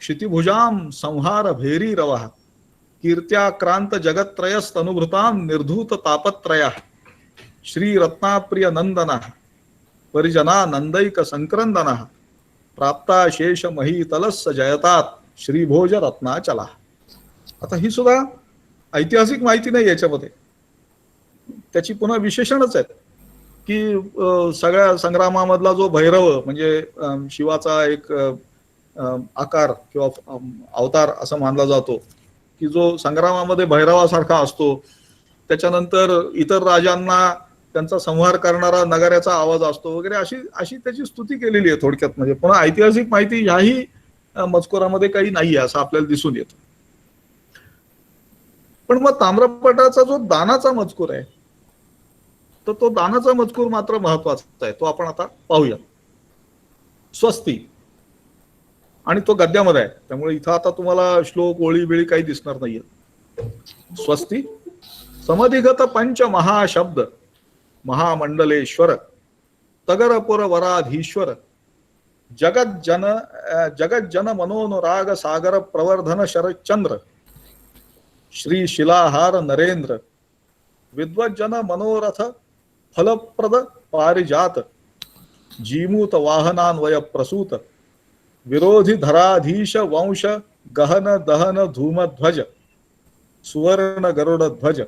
क्षितिभुजाम संहार भैरी रवा कीर्त्याक्रांत जगत्त्रयस्तनुभृताम निर्धूत तापत्रया श्री रत्नाप्रिय नंदना परिजना नंदैक संक्रंदना प्राप्ता शेष महीतलस्स जयतात श्रीभोज रत्नाचला. आता ही सुद्धा ऐतिहासिक माहिती नाही याच्यामध्ये, त्याची पुन्हा विशेषणच आहेत की सगळ्या संग्रामामधला जो भैरव म्हणजे शिवाचा एक आकार किंवा अवतार असं मानला जातो की जो संग्रामामध्ये भैरवासारखा असतो. त्याच्यानंतर इतर राजांना त्यांचा संहार करणारा नगाऱ्याचा आवाज असतो वगैरे अशी त्याची स्तुती केलेली आहे थोडक्यात. म्हणजे पुन्हा ऐतिहासिक माहिती ह्याही मजकुरामध्ये काही नाहीये असं आपल्याला दिसून येतं. पण मग ताम्रपटाचा जो दानाचा मजकूर आहे तर तो दानाचा मजकूर मात्र महत्वाचा आहे, तो आपण आता पाहूया. स्वस्ती, आणि तो गद्यामध्ये आहे त्यामुळे इथं आता तुम्हाला श्लोक ओळी बिळी काही दिसणार नाहीये. स्वस्ती समधिगत पंच महाशब्द महामंडलेश्वर तगरपुर वराधीश्वर जगत जन मनोनुराग सागर प्रवर्धन शरचंद्र श्री शिलाहार नरेंद्र विद्वज्जन मनोरथ फलप्रद पारिजात जीमूत वाहनान्वय प्रसूत विरोधी धराधीश वंश गहन दहन धूमध्वज सुवर्ण गरुड ध्वज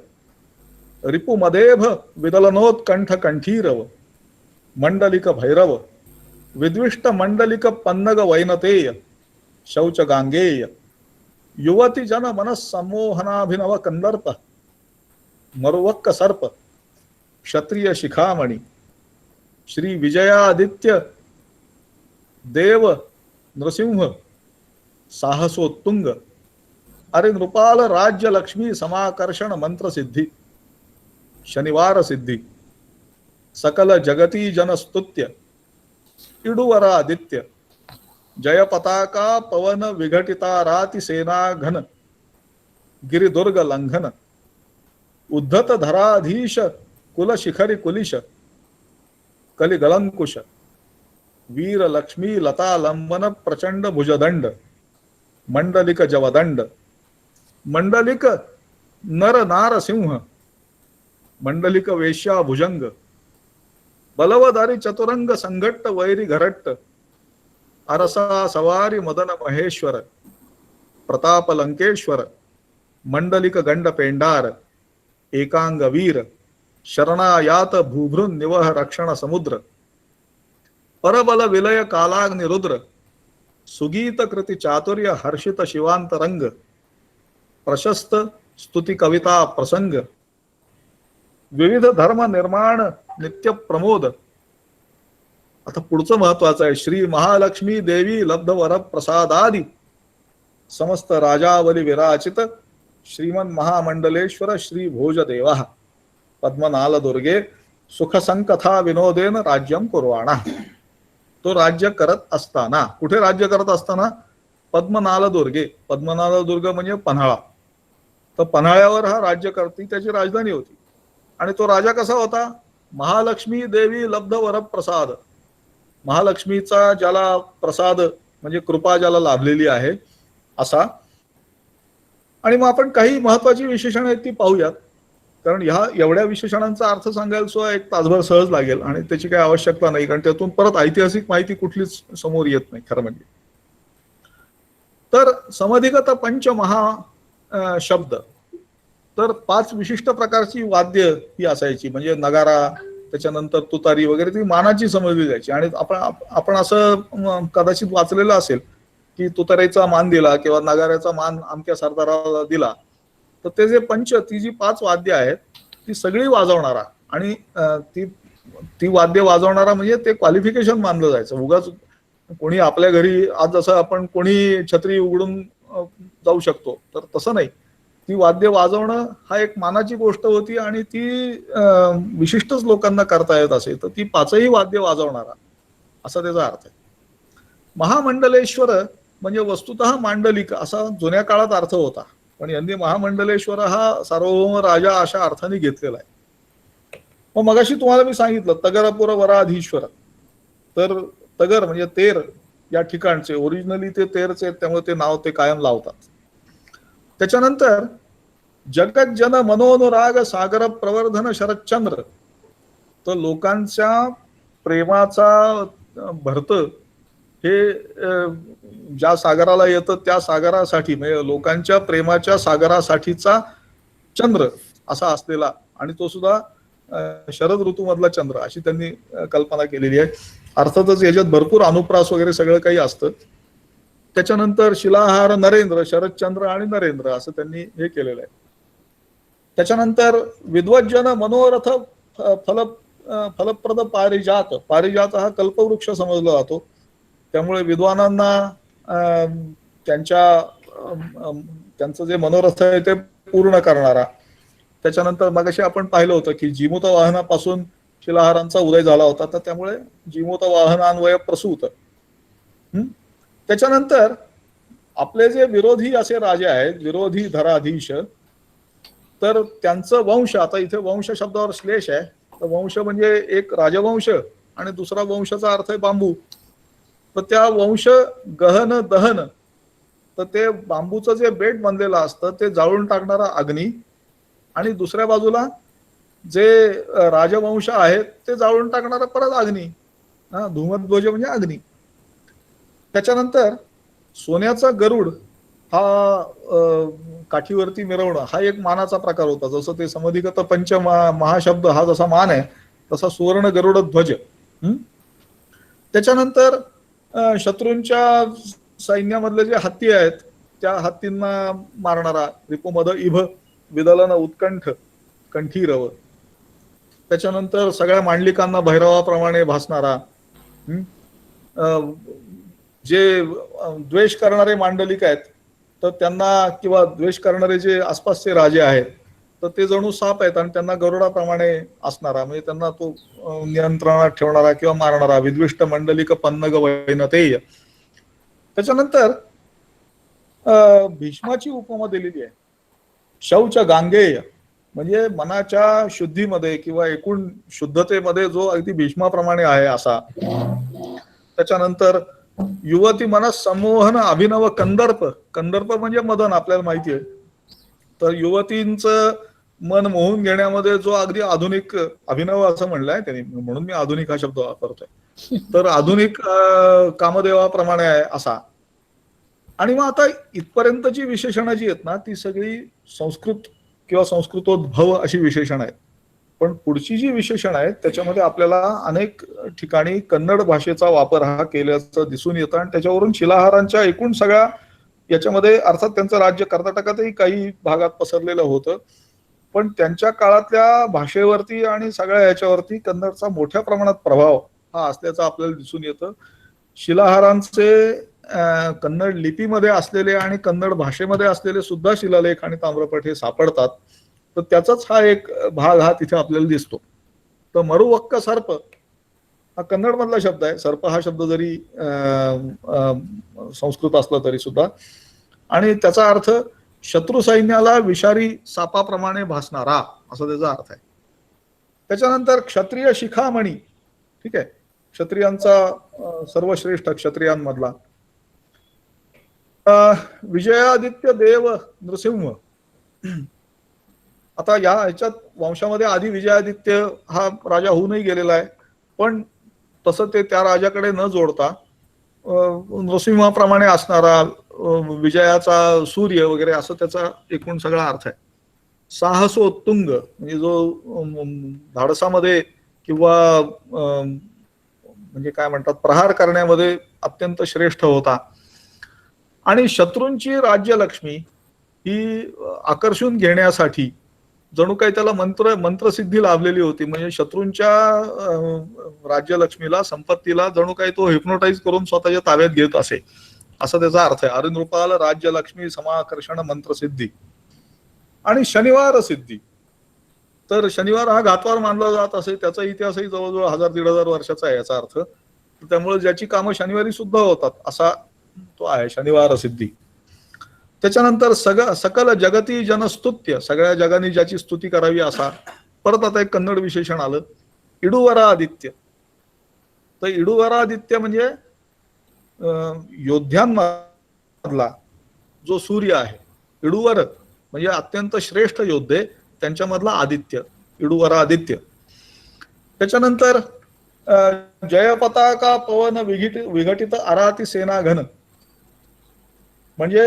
रिपुमदेभ विदलनोत्कंठ कंठीरव मंडलिक भैरव विद्विष्ट मंडलिक पन्नग वैनतेय शौच गांगेय युवती जन मनस सम्मोहनाभिनव कंदर्प मरुवक्क सर्प क्षत्रिय शिखामणी श्री विजयादित्य देव नृसिंह साहसोत्तुंग अरे नृपाल राज्य लक्ष्मी समाकर्षण मंत्र सिद्धी शनिवार सिद्धी सकल जगती जन स्तुत्य इडुवरादित्य जय पताका पवन विघटिता राति सेना घन गिरिदुर्ग लंघन उद्धत धराधीश कुल शिखरी कुलिश कलिगलंकुश वीर लक्ष्मी लता लंबन प्रचंड भुजदंड मंडलिक जवदंड मंडलिक नर नार सिंह मंडलिक वेश्या भुजंग बलवदारी चतुरंग संघट्ट वैरी घरट्ट अरसा सवारी मदन महेश्वर प्रताप लंकेश्वर मंडलिक गंड पेंडार एकांग वीर शरणायात भूभृन निवह रक्षण समुद्र परबल विलय कालाग्निरुद्र सुगीत कृती चातुर्य हर्षित शिवांत रंग प्रशस्त स्तुती कविता प्रसंग विविध धर्म निर्माण नित्य प्रमोद. आता पुढचं महत्वाचं आहे. श्री महालक्ष्मी देवी लब्ध वर प्रसादादी समस्त राजावली विराचित श्रीमन महामंडलेश्वर श्री भोज देवा पद्मनाल दुर्गे सुख संकथा विनोदेन राज्यम कुर्वाणा. तो राज्य करत असताना, कुठे राज्य करत असताना? पद्मनाल दुर्गे. पद्मनाल दुर्ग म्हणजे पन्हाळा. तर पन्हाळ्यावर हा राज्य करती त्याची राजधानी होती. आणि तो राजा कसा होता? महालक्ष्मी देवी लब्ध वर प्रसाद. महालक्ष्मीचा ज्याला प्रसाद म्हणजे कृपा ज्याला लाभलेली आहे असा. आणि मग आपण काही महत्वाची विशेषणं आहेत ती पाहूयात, कारण ह्या एवढ्या विशेषणांचा अर्थ सांगायला सुद्धा एक तासभर सहज लागेल आणि त्याची काही आवश्यकता नाही, कारण त्यातून परत ऐतिहासिक माहिती कुठलीच समोर येत नाही खरं म्हणजे. तर समधिगत पंचमहा शब्द, तर 5 विशिष्ट प्रकारची वाद्य ही असायची, म्हणजे नगारा, त्याच्यानंतर तुतारी वगैरे ती मानाची समजली जायची. आणि आपण असं कदाचित वाचलेलं असेल की तुतारीचा मान दिला किंवा नगाऱ्याचा मान अमक्या सरदाराला दिला, तर ते जे ती जी 5 वाद्य आहेत ती सगळी वाजवणारा, आणि ती वाद्य वाजवणारा म्हणजे ते क्वालिफिकेशन मानलं जायचं. उगाच कोणी आपल्या घरी आज जसं आपण कोणी छत्री उघडून जाऊ शकतो, तर तसं नाही. ती वाद्य वाजवणं हा एक मानाची गोष्ट होती आणि ती विशिष्टच लोकांना करता येत असे. तर ती 5ही वाद्य वाजवणारा असा त्याचा अर्थ आहे. महामंडलेश्वर म्हणजे वस्तुतः मांडलिक असा जुन्या काळात अर्थ होता, पण यांनी महामंडलेश्वर हा सार्वभौम राजा अशा अर्थाने घेतलेला आहे. मग मगाशी तुम्हाला मी सांगितलं तगरपुर वराधीश्वर, तर तगर म्हणजे तेर या ठिकाणचे, ओरिजिनली ते तेरचे, त्यामुळे ते नाव ते कायम लावतात. त्याच्यानंतर जगत जन मनोनुराग सागर प्रवर्धन शरदचंद्र, तर लोकांच्या प्रेमाचा भरत हे ज्या सागराला येतं त्या सागरासाठी, म्हणजे लोकांच्या प्रेमाच्या सागरासाठीचा चंद्र असा असलेला, आणि तो सुद्धा शरद ऋतूमधला चंद्र अशी त्यांनी कल्पना केलेली आहे. अर्थातच याच्यात भरपूर अनुप्रास वगैरे सगळं काही असतं. त्याच्यानंतर शिलाहार नरेंद्र, शरदचंद्र आणि नरेंद्र असं त्यांनी हे केलेलं आहे. त्याच्यानंतर विद्वज्जन मनोरथ फलप्रद पारिजात. पारिजात हा कल्पवृक्ष समजला जातो, त्यामुळे विद्वानांना त्यांचं जे मनोरथ आहे ते पूर्ण करणारा. त्याच्यानंतर मगाशी आपण पाहिलं होतं की जीमूत वाहनापासून शिलाहारांचा उदय झाला होता, तर त्यामुळे जीमूत वाहनान्वय प्रसूत. त्याच्यानंतर आपले जे विरोधी असे राजे आहेत, विरोधी धराधीश, तर त्यांचं वंश, आता इथे वंश शब्दावर श्लेष आहे, तर वंश म्हणजे एक राजवंश आणि दुसरा वंशाचा अर्थ आहे बांबू. तर त्या वंश गहन दहन, तर ते बांबूचं जे बेट बनलेलं असतं ते जाळून टाकणारा अग्नी, आणि दुसऱ्या बाजूला जे राजवंश आहेत ते जाळून टाकणारा परत अग्नी. धूमध्वज म्हणजे अग्नी. त्याच्यानंतर सोन्याचा गरुड हा काठीवरती मिरवणं हा एक मानाचा प्रकार होता. जसं ते समधिगत महाशब्द हा जसा मान आहे तसा सुवर्ण गरुड ध्वज. त्याच्यानंतर शत्रूंच्या सैन्यामधले जे हत्ती आहेत त्या हत्तींना मारणारा रिपुमद इभ विदलन उत्कंठ कंठीरव. त्याच्यानंतर सगळ्या मांडलिकांना भैरवाप्रमाणे भासणारा. जे द्वेष करणारे मांडलिक आहेत तर त्यांना, किंवा द्वेष करणारे जे आसपासचे राजे आहेत तर ते जणू साप आहेत आणि त्यांना गरुडाप्रमाणे असणारा, म्हणजे त्यांना तो नियंत्रणात ठेवणारा किंवा मारणारा. विद्विष्ट मंडलिक पन्नग वैनतेय. त्याच्यानंतर भीष्माची उपमा दिलेली आहे. शौच गांगेय म्हणजे मनाच्या शुद्धीमध्ये किंवा एकूण शुद्धतेमध्ये जो अगदी भीष्माप्रमाणे आहे असा. त्याच्यानंतर युवती मनस संमोहन अभिनव कंदर्प. कंदर्प म्हणजे मदन, आपल्याला माहिती आहे. तर युवतींचं मन मोहून घेण्यामध्ये जो अगदी आधुनिक, अभिनव असं म्हणलंय त्यांनी, म्हणून मी आधुनिक हा शब्द वापरतोय. तर आधुनिक कामदेवाप्रमाणे आहे असा. आणि मग आता इथपर्यंतची विशेषणं जी आहेत ना ती सगळी संस्कृत किंवा संस्कृतोद्भव अशी विशेषण आहेत. पण पुढची जी विशेषण आहेत त्याच्यामध्ये आपल्याला अनेक ठिकाणी कन्नड भाषेचा वापर हा केल्याचं दिसून येतं आणि त्याच्यावरून शिलाहारांच्या एकूण सगळ्या याच्यामध्ये अर्थात त्यांचं राज्य कर्नाटकातही काही भागात पसरलेलं होतं, पण त्यांच्या काळातल्या भाषेवरती आणि सगळ्या याच्यावरती कन्नडचा मोठ्या प्रमाणात प्रभाव हा असल्याचं आपल्याला दिसून येतं. शिलाहारांचे कन्नड लिपीमध्ये असलेले आणि कन्नड भाषेमध्ये असलेले सुद्धा शिलालेख आणि ताम्रपट हे सापडतात. तर त्याचाच हा एक भाग हा तिथे आपल्याला दिसतो. तर मरुवक्क सर्प हा कन्नड मधला शब्द आहे. सर्प हा शब्द जरी संस्कृत असला तरी सुद्धा, आणि त्याचा अर्थ शत्रू सैन्याला विषारी सापाप्रमाणे भासणारा असा त्याचा अर्थ आहे. त्याच्यानंतर क्षत्रिय शिखामणी, ठीक आहे, क्षत्रियांचा सर्वश्रेष्ठ क्षत्रियांमधला विजयादित्य देव नृसिंह. आता ह्याच्यात वंशामध्ये आधी विजयादित्य हा राजा होऊनही गेलेला आहे, पण तसं ते त्या राजाकडे न जोडता नृसिंहाप्रमाणे असणारा विजयाचा सूर्य वगैरे असं त्याचा एकूण सगळा अर्थ आहे. साहसोत्तुंग म्हणजे जो धाडसामध्ये किंवा म्हणजे काय म्हणतात प्रहार करण्यामध्ये अत्यंत श्रेष्ठ होता. आणि शत्रूंची राज्यलक्ष्मी ही आकर्षून घेण्यासाठी जणू काही त्याला मंत्रसिद्धी लाभलेली होती. म्हणजे शत्रूंच्या राज्यलक्ष्मीला, संपत्तीला जणू काही तो हिप्नोटाईज करून स्वतःच्या ताब्यात घेत असे, असा त्याचा अर्थ आहे. अरुणृपाल राज्यलक्ष्मी समाकर्षण मंत्रसिद्धी. आणि शनिवार सिद्धी, तर शनिवार हा घातवार मानला जात असे. त्याचा इतिहासही जवळजवळ 1000-1500 वर्षाचा आहे याचा अर्थ. त्यामुळे ज्याची कामं शनिवारी सुद्धा होतात असा तो आहे शनिवार सिद्धी. त्याच्यानंतर सकल जगती जनस्तुत्य, सगळ्या जगाने ज्याची स्तुती करावी असा. परत आता एक कन्नड विशेषण आलं, इडुवरादित्य. तर इडुवरादित्य म्हणजे योद्ध्यांमधला जो सूर्य आहे. इडुवर म्हणजे अत्यंत श्रेष्ठ योद्धे, त्यांच्यामधला आदित्य, इडुवरादित्य. त्याच्यानंतर जयपताका पवन विघटित आराती सेना घन, म्हणजे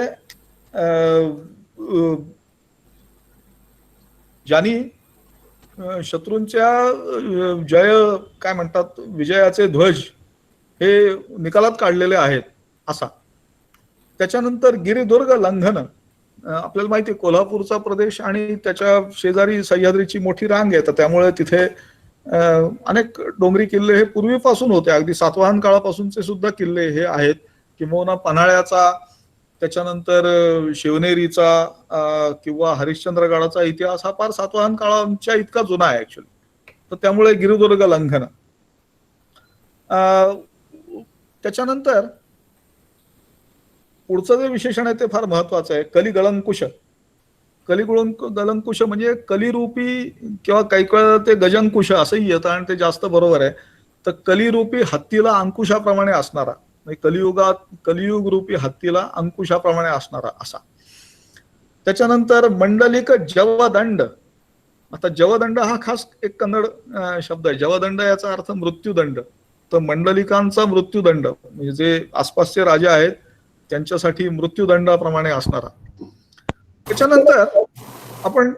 ज्यांनी शत्रूंच्या जय काय म्हणतात विजयाचे ध्वज हे निकालात काढलेले आहेत असा. त्याच्यानंतर गिरिदुर्ग लंघन, आपल्याला माहिती आहे कोल्हापूरचा प्रदेश आणि त्याच्या शेजारी सह्याद्रीची मोठी रांग आहे, तर त्यामुळे तिथे अनेक डोंगरी किल्ले हे पूर्वीपासून होते. अगदी सातवाहन काळापासूनचे सुद्धा किल्ले हे आहेत. किंबहुना पन्हाळ्याचा, त्याच्यानंतर शिवनेरीचा किंवा हरिश्चंद्रगडाचा इतिहास हा फार सातवाहन काळांच्या इतका जुना आहे ऍक्च्युली. तर त्यामुळे गिरिदुर्ग लंघन. त्याच्यानंतर पुढचं जे विशेषण आहे ते फार महत्वाचं आहे, कलिगलंकुश. कलिगलंकुश म्हणजे कलिरूपी किंवा काही वेळा ते गजंकुश असंही येतं आणि ते जास्त बरोबर आहे. तर कलिरूपी हत्तीला अंकुशाप्रमाणे असणारा, कलियुग रूपी हत्तीला अंकुशाप्रमाणे असणारा असा. त्याच्यानंतर मंडलिक जवदंड. आता जवदंड हा खास एक कन्नड शब्द आहे. जवदंड याचा अर्थ मृत्यूदंड. तर मंडलिकांचा मृत्यूदंड म्हणजे जे आसपासचे राजा आहेत त्यांच्यासाठी मृत्यूदंडाप्रमाणे असणारा. त्याच्यानंतर आपण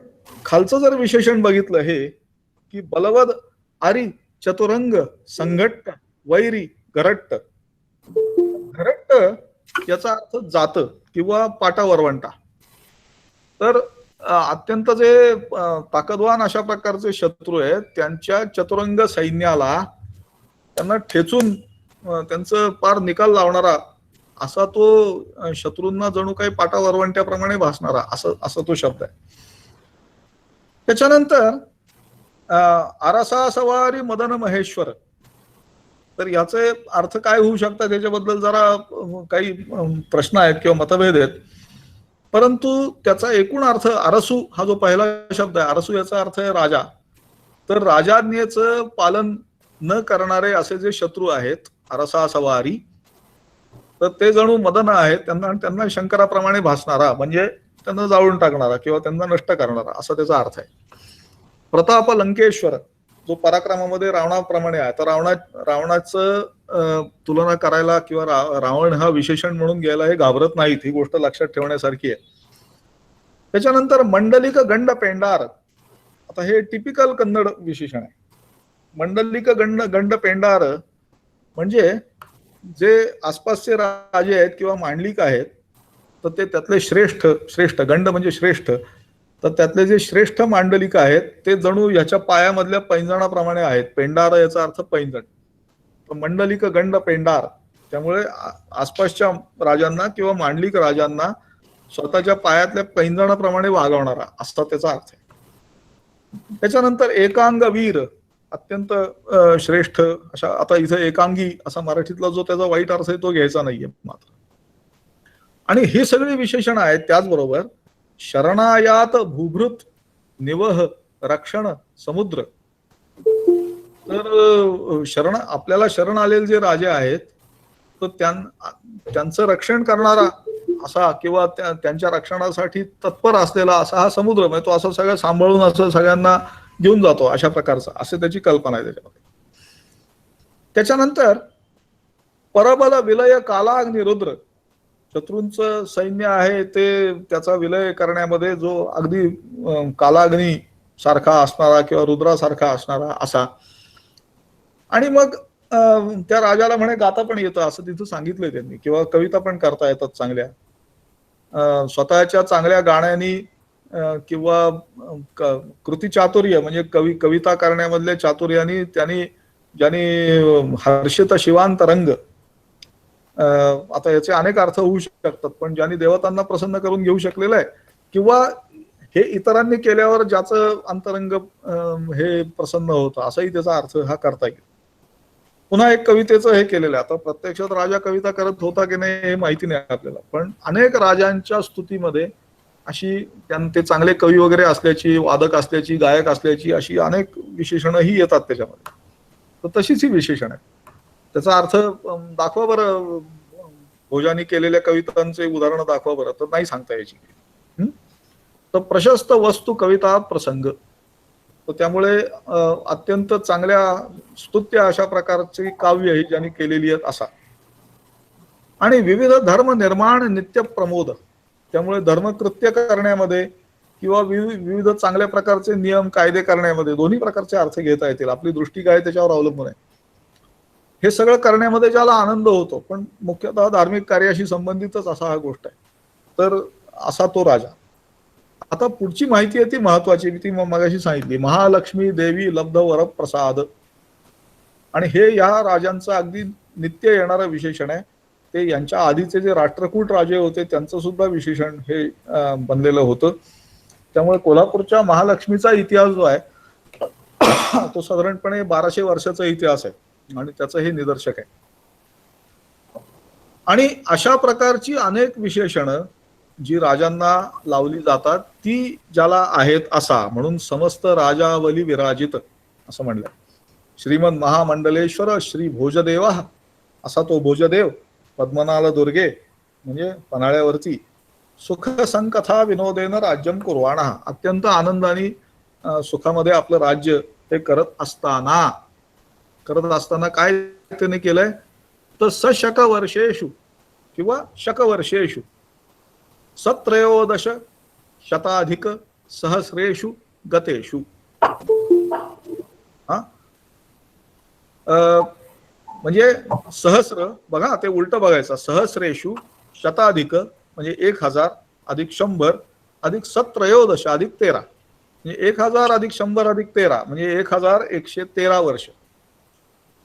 खालचं जर विशेषण बघितलं हे की बलवद आरी चतुरंग संघट्ट वैरी घरट्ट. घरट्ट याचा अर्थ जात किंवा पाटा वरवंटा. तर अत्यंत जे ताकदवान अशा प्रकारचे शत्रू आहेत त्यांच्या चतुरंग सैन्याला त्यांना ठेचून त्यांचं पार निकाल लावणारा असा तो शत्रूंना जणू काही पाटा वरवंट्याप्रमाणे भासणारा असं तो शब्द आहे. त्याच्यानंतर आरसा सवारी मदन महेश्वर. तर याचे अर्थ काय होऊ शकतात त्याच्याबद्दल जरा काही प्रश्न आहेत किंवा मतभेद आहेत. परंतु त्याचा एकूण अर्थ अरसू हा जो पहिला शब्द आहे, अरसू याचा अर्थ आहे राजा. तर राजाज्ञेचं पालन न करणारे असे जे शत्रू आहेत अरसा सवारी, तर ते जणू मदन आहेत, त्यांना शंकराप्रमाणे भासणारा म्हणजे त्यांना जाळून टाकणारा किंवा त्यांना नष्ट करणारा असा त्याचा अर्थ आहे. प्रताप लंकेश्वर जो पराक्रमामध्ये रावणाप्रमाणे आहे. तर रावणाचं तुलना करायला किंवा रावण हा विशेषण म्हणून घ्यायला हे घाबरत नाहीत, ही गोष्ट लक्षात ठेवण्यासारखी आहे. त्याच्यानंतर मंडलिक गंड पेंडार. आता हे टिपिकल कन्नड विशेषण आहे. मंडलिक गंड पेंडार म्हणजे जे आसपासचे राजे आहेत किंवा मांडलिक आहेत, तर ते त्यातले श्रेष्ठ गंड म्हणजे श्रेष्ठ, तर त्यातले जे श्रेष्ठ मांडलिक आहेत ते जणू ह्याच्या पायामधल्या पैंजणाप्रमाणे आहेत. पेंडार याचा अर्थ पैंजण. तर मंडलिक गंड पेंडार, त्यामुळे आसपासच्या राजांना किंवा मांडलिक राजांना स्वतःच्या पायातल्या पैंजणाप्रमाणे वागवणारा, असा त्याचा अर्थ आहे. त्याच्यानंतर एकांग वीर, अत्यंत श्रेष्ठ अशा. आता इथे एकांगी असा मराठीतला जो त्याचा वाईट अर्थ आहे तो घ्यायचा नाहीये मात्र. आणि ही सगळी विशेषण आहेत. त्याचबरोबर शरणायात भूभृत निवह रक्षण समुद्र. तर आपल्याला शरण आलेले जे राजे आहेत, तर त्यांचं रक्षण करणारा असा किंवा त्यांच्या रक्षणासाठी तत्पर असलेला असा हा समुद्र, म्हणजे तो असं सगळं सांभाळून असं सगळ्यांना घेऊन जातो अशा प्रकारचा, असे त्याची कल्पना आहे त्याच्यामध्ये. त्याच्यानंतर परबल विलय कालाग्नी रुद्र. शत्रूंचं सैन्य आहे ते त्याचा विलय करण्यामध्ये जो अगदी कालाग्नी सारखा असणारा किंवा रुद्रासारखा असणारा असा. आणि मग त्या राजाला म्हणे गाता पण येतं असं तिथं सांगितलंय त्यांनी, किंवा कविता पण करता येतात चांगल्या. स्वतःच्या चांगल्या गाण्यांनी किंवा कृती चातुर्य म्हणजे कविता करण्यामधल्या चातुर्यानी ज्यांनी हर्षित शिवांत रंग. आता याचे अनेक अर्थ होऊ शकतात, पण ज्यांनी देवतांना प्रसन्न करून घेऊ शकलेलं आहे किंवा हे इतरांनी केल्यावर ज्याचं अंतरंग हे प्रसन्न होतं, असाही त्याचा अर्थ हा करता येईल. पुन्हा एक कवितेचं हे केलेलं आहे. आता प्रत्यक्षात राजा कविता करत होता की नाही हे माहिती नाही आपल्याला, पण अनेक राजांच्या स्तुतीमध्ये अशी ते चांगले कवी वगैरे असल्याची, वादक असल्याची, गायक असल्याची अशी अनेक विशेषणही येतात त्याच्यामध्ये. तर तशीच ही विशेषण आहे. त्याचा अर्थ दाखवा बरं, भोजानी केलेल्या कवितांचे उदाहरण दाखवा बरं, तर नाही सांगता यायची. तर प्रशस्त वस्तू कविता प्रसंग. तर त्यामुळे अत्यंत चांगल्या स्तुत्य अशा प्रकारची काव्य ही ज्यांनी केलेली आहेत असा. आणि विविध धर्म निर्माण नित्य प्रमोद. त्यामुळे धर्मकृत्य करण्यामध्ये किंवा विविध चांगल्या प्रकारचे नियम कायदे करण्यामध्ये दोन्ही प्रकारचे अर्थ घेता येतील. आपली दृष्टी काय त्याच्यावर अवलंबून आहे. हे सगळं करण्यामध्ये ज्याला आनंद होतो, पण मुख्यतः धार्मिक कार्याशी संबंधितच असा हा गोष्ट आहे. तर असा तो राजा. आता पुढची माहिती आहे ती महत्वाची, ती मगाशी सांगितली. महालक्ष्मी देवी लब्ध वर प्रसाद. आणि हे या राजांचं अगदी नित्य येणारं विशेषण आहे. ते यांच्या आधीचे जे राष्ट्रकूट राजे होते त्यांचं सुद्धा विशेषण हे बनलेलं होतं. त्यामुळे कोल्हापूरच्या महालक्ष्मीचा इतिहास जो आहे तो साधारणपणे 1200 वर्षाचा इतिहास आहे आणि त्याचं हे निदर्शक आहे. आणि अशा प्रकारची अनेक विशेषणं जी राजांना लावली जातात ती ज्याला आहेत असा, म्हणून समस्त राजावली विराजित असं म्हणलंय. श्रीमद महामंडलेश्वर श्री भोजदेवा असा तो भोजदेव. पद्मनाल दुर्गे म्हणजे पन्हाळ्यावरती. सुख संकथा विनोदेन राज्यम कुर्वाणा. अत्यंत आनंदाने सुखामध्ये आपलं राज्य ते करत असताना काय त्याने केलंय, तर सशक वर्षेषु किंवा शकवर्षेषु 17 शताधिक सहस्रेषु गतेषु. म्हणजे सहस्र बघा, ते उलट बघायचं. सहस्रेषु शताधिक म्हणजे 1000 अधिक 100 अधिक 17 अधिक 13 म्हणजे 1000 अधिक 100 अधिक 13 म्हणजे 1113 वर्ष.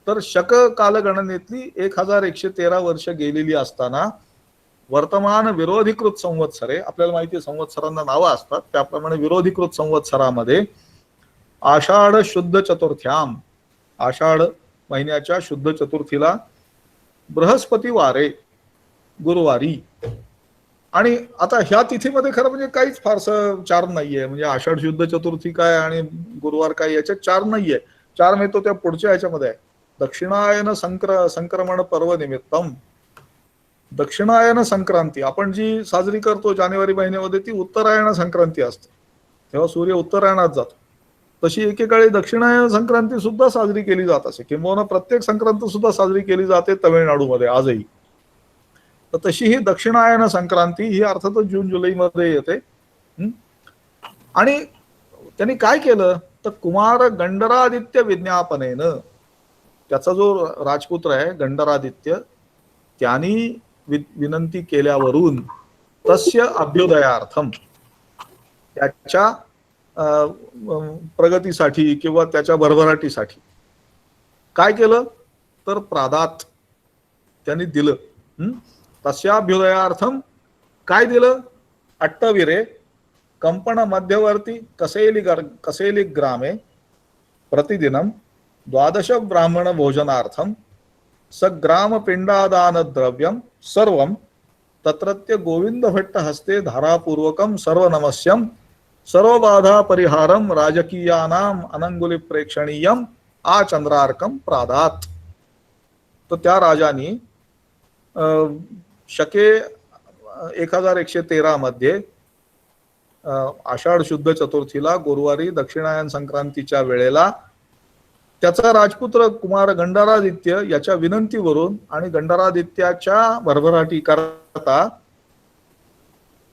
तर शक कालगणनेतली 1113 वर्ष गेलेली असताना वर्तमान विरोधीकृत संवत्सरे, आपल्याला माहिती आहे संवत्सरांना नावं असतात, त्याप्रमाणे विरोधीकृत संवत्सरामध्ये आषाढ शुद्ध चतुर्थ्याम, आषाढ महिन्याच्या शुद्ध चतुर्थीला बृहस्पती वारे गुरुवारी. आणि आता ह्या तिथीमध्ये खरं म्हणजे काहीच फारसं चार नाहीये. म्हणजे आषाढ शुद्ध चतुर्थी काय आणि गुरुवार काय याच्यात चार नाहीये. चार मिळतो त्या पुढच्या ह्याच्यामध्ये आहे. दक्षिणायन संक्रमण पर्व निमित्तम. दक्षिणायन संक्रांती आपण जी साजरी करतो जानेवारी महिन्यामध्ये ती उत्तरायण संक्रांती असते, तेव्हा सूर्य उत्तरायणात जातो. तशी एकेकाळी दक्षिणायन संक्रांती सुद्धा साजरी केली जात असे, किंबहुना प्रत्येक संक्रांत सुद्धा साजरी केली जाते तमिळनाडूमध्ये आजही. तर तशी ही दक्षिणायन संक्रांती ही अर्थातच जून जुलैमध्ये येते. आणि त्यांनी काय केलं तर कुमार गंडरादित्य विज्ञापनेनं, त्याचा जो राजपुत्र आहे गंडरादित्य, त्यांनी विनंती केल्यावरून तस्य अभ्युदयार्थम, त्याच्या प्रगतीसाठी किंवा त्याच्या भरभराटीसाठी काय केलं तर प्रादात त्यांनी दिलं. तस्याभ्युदयार्थम काय दिलं? अट्टविरे कंपन मध्यवर्ती कसेली ग्रामे प्रतिदिनं 12 ब्राह्मण भोजनार्थम सग्राम पिंडादान द्रव्यम सर्वं तत्रत्य गोविंद भट्ट हस्ते धारापूर्वकम सर्व नमस्यम सर्व बाधा परिहारम राजकीयानाम अनंगुली प्रेक्षणीयम आ चंद्रार्कम प्रादात. तर त्या राजानी शके 1113 मध्ये आषाढ शुद्ध चतुर्थीला गुरुवारी दक्षिणायन संक्रांतीच्या वेळेला त्याचा राजपुत्र कुमार गंडरादित्य याच्या विनंतीवरून आणि गंडरादित्याच्या भरभराटी करता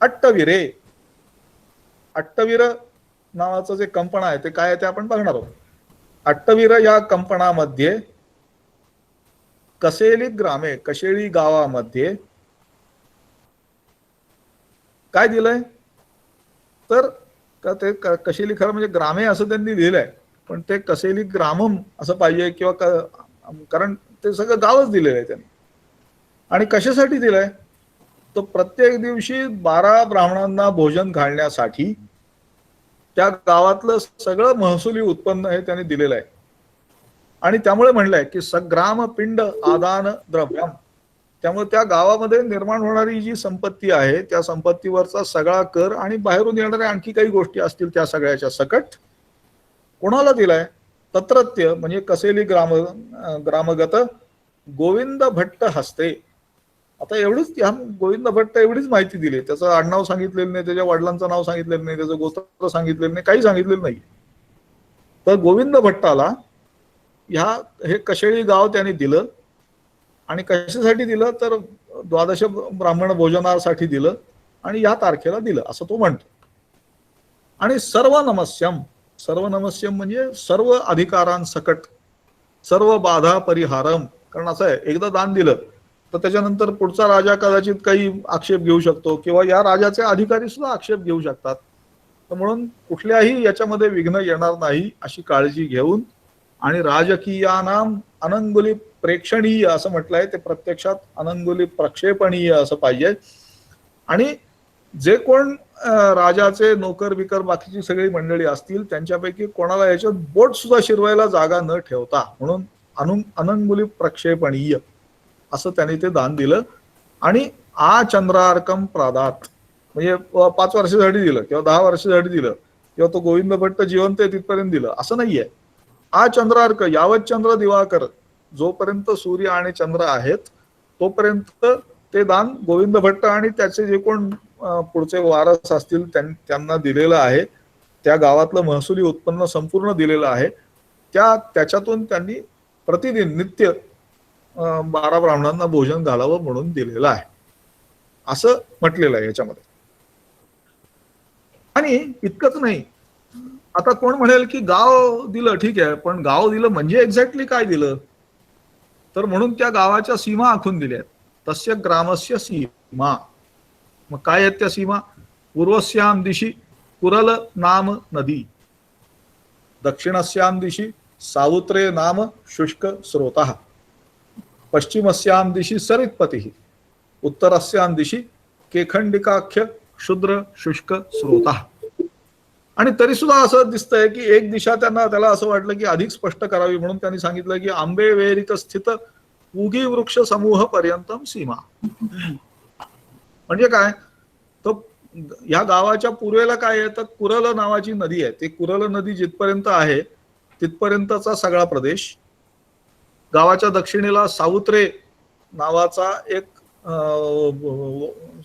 अट्टविरे, अट्टवीर नावाचं जे कंपन आहे ते काय आहे ते आपण बघणार आहोत. अट्टवीर या कंपनामध्ये कसेली ग्रामे, कशेळी गावामध्ये काय दिलंय तर ते कशेली, खरं म्हणजे ग्रामे असं त्यांनी लिहिलंय पण ते कसेली ग्रामम असं पाहिजे किंवा कारण ते सगळं गावच दिलेलं आहे त्यांनी. आणि कशासाठी दिलंय तर प्रत्येक दिवशी 12 ब्राह्मणांना भोजन घालण्यासाठी त्या गावातलं सगळं महसुली उत्पन्न हे त्यांनी दिलेलं आहे. आणि त्यामुळे म्हणलंय की सग्राम पिंड आदान द्रव्यम, त्यामुळे त्या गावामध्ये निर्माण होणारी जी संपत्ती आहे त्या संपत्तीवरचा सगळा कर आणि बाहेरून येणाऱ्या आणखी काही गोष्टी असतील त्या सगळ्याच्या सकट कोणाला दिलाय? तत्रत्य म्हणजे कसेली ग्रामगत गोविंद भट्ट हस्ते. आता एवढीच ह्या गोविंद भट्ट एवढीच माहिती दिली, त्याचं आडनाव सांगितलेलं नाही, त्याच्या वडिलांचं नाव सांगितलेलं नाही, त्याचं गोत्र सांगितलेलं नाही, काही सांगितलेलं नाही. तर गोविंद भट्टाला हे कशेळी गाव त्यांनी दिलं. आणि कशासाठी दिलं तर 12 ब्राह्मण भोजनासाठी दिलं आणि या तारखेला दिलं असं तो म्हणतो. आणि सर्व नमस्यम, सर्व नमस्यम म्हणजे सर्व अधिकारांसकट सर्व बाधा परिहारम. कारण असं आहे, एकदा दान दिलं तर त्याच्यानंतर पुढचा राजा कदाचित काही आक्षेप घेऊ शकतो किंवा या राजाचे अधिकारी सुद्धा आक्षेप घेऊ शकतात. तर म्हणून कुठल्याही याच्यामध्ये विघ्न येणार नाही अशी काळजी घेऊन आणि राजकीयानाम अनंगुली प्रेक्षणीय असं म्हटलंय, ते प्रत्यक्षात अनंगुली प्रक्षेपणीय असं पाहिजे. आणि जे कोण राजाचे नोकर बिकर बाकीची सगळी मंडळी असतील त्यांच्यापैकी कोणाला याच्यात बोट सुद्धा शिरवायला जागा न ठेवता म्हणून अनंगुली प्रक्षेपणीय असं त्यांनी ते दान दिलं. आणि आ चंद्रार्कम प्रादात म्हणजे 5 वर्षासाठी दिलं किंवा 10 वर्षासाठी दिलं किंवा तो गोविंद भट्ट जिवंत आहे तिथपर्यंत दिलं असं नाहीये. आ चंद्रार्क यावत चंद्र दिवाकर, जोपर्यंत सूर्य आणि चंद्र आहेत तोपर्यंत ते दान गोविंद भट्ट आणि त्याचे जे कोण पुढचे वारस असतील त्यांना दिलेलं आहे. त्या गावातलं महसुली उत्पन्न संपूर्ण दिलेलं आहे. त्याच्यातून त्यांनी प्रतिदिन नित्य 12 ब्राह्मणांना भोजन घालावं म्हणून दिलेलं आहे असं म्हटलेलं आहे याच्यामध्ये. आणि इतकंच नाही, आता कोण म्हणेल की गाव दिलं ठीक आहे, पण गाव दिलं म्हणजे एक्झॅक्टली काय दिलं तर म्हणून त्या गावाच्या सीमा आखून दिल्या आहेत. तस्य ग्रामस्य सीमा, मग काय आहेत त्या सीमा? पूर्वस्याम दिशी कुरल नाम नदी, दक्षिणस्याम दिशी सावुत्रे नाम शुष्क स्रोतः, पश्चिमस्याम दिशी सरित्पती, उत्तरस्याम दिशी केखंडिकाख्य क्षुद्र शुष्क स्रोतः. आणि तरी सुद्धा असं दिसतंय की एक दिशा त्याला असं वाटलं की अधिक स्पष्ट करावी म्हणून त्यांनी सांगितलं की आंबे वेरित स्थित उगी वृक्ष समूह पर्यंतम सीमा. म्हणजे काय तर या गावाच्या पूर्वेला काय आहे तर कुरल नावाची नदी आहे. ती कुरल नदी जिथपर्यंत आहे तिथपर्यंतचा सगळा प्रदेश. गावाच्या दक्षिणेला सावुत्रे नावाचा एक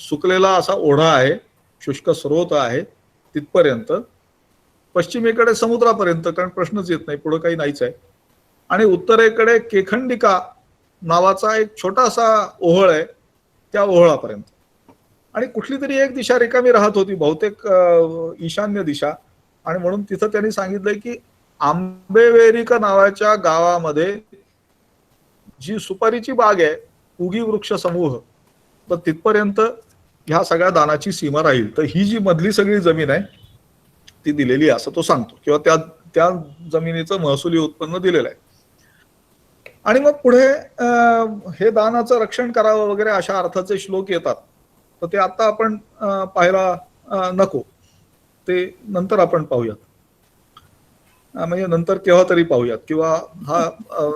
सुकलेला असा ओढा आहे, शुष्क स्रोत आहे तिथपर्यंत. पश्चिमेकडे समुद्रापर्यंत, कारण प्रश्नच येत नाही, पुढे काही नाहीच आहे. आणि उत्तरेकडे केखंडिका नावाचा एक छोटासा ओहळ आहे त्या ओहळापर्यंत. आणि कुठली तरी एक दिशा रिकामी राहत होती, बहुतेक ईशान्य दिशा. आणि म्हणून तिथं त्यांनी सांगितलंय की आंबेवेरिका नावाच्या गावामध्ये जी सुपारीची बाग आहे, उगी वृक्ष समूह, तर तिथपर्यंत ह्या सगळ्या दानाची सीमा राहील. तर ही जी मधली सगळी जमीन आहे ती दिलेली आहे असं तो सांगतो, किंवा त्या त्या जमिनीचं महसुली उत्पन्न दिलेलं आहे. आणि मग पुढे हे दानाचं रक्षण करावं वगैरे अशा अर्थाचे श्लोक येतात. तर ते आता आपण पाहायला नको, ते नंतर आपण पाहूयात. म्हणजे नंतर केव्हा तरी पाहूयात, किंवा हा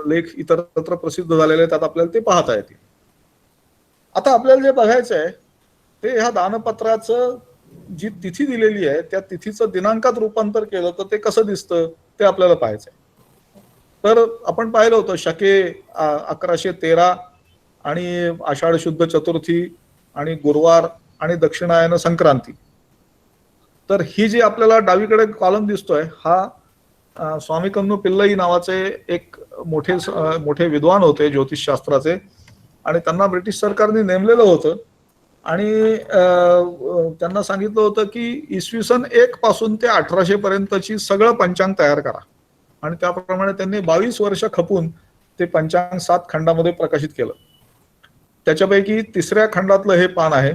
लेख इतरत्र प्रसिद्ध झालेले आहेत, त्यात आपल्याला ते पाहता येतील. आता आपल्याला जे बघायचं आहे ते ह्या दानपत्राचं जी तिथी दिलेली आहे त्या तिथीचं दिनांकात रूपांतर केलं तर ते कसं दिसतं ते आपल्याला पाहायचं आहे. तर आपण पाहिलं होतं शके 1113 आणि आषाढ शुद्ध चतुर्थी आणि गुरुवार आणि दक्षिणायन संक्रांती. तर ही जी आपल्याला डावीकडे कॉलम दिसतोय हा स्वामी कन्नू पिल्लई नावाचे एक मोठे विद्वान होते ज्योतिषशास्त्राचे, आणि त्यांना ब्रिटिश सरकारने नेमलेलं होतं. आणि त्यांना सांगितलं होतं की इसवी सन 1 पासून ते 1800 पर्यंतची सगळं पंचांग तयार करा. आणि त्याप्रमाणे त्यांनी 22 वर्ष खपून ते पंचांग 7 खंडामध्ये प्रकाशित केलं. त्याच्यापैकी 3ऱ्या खंडातलं हे पान आहे.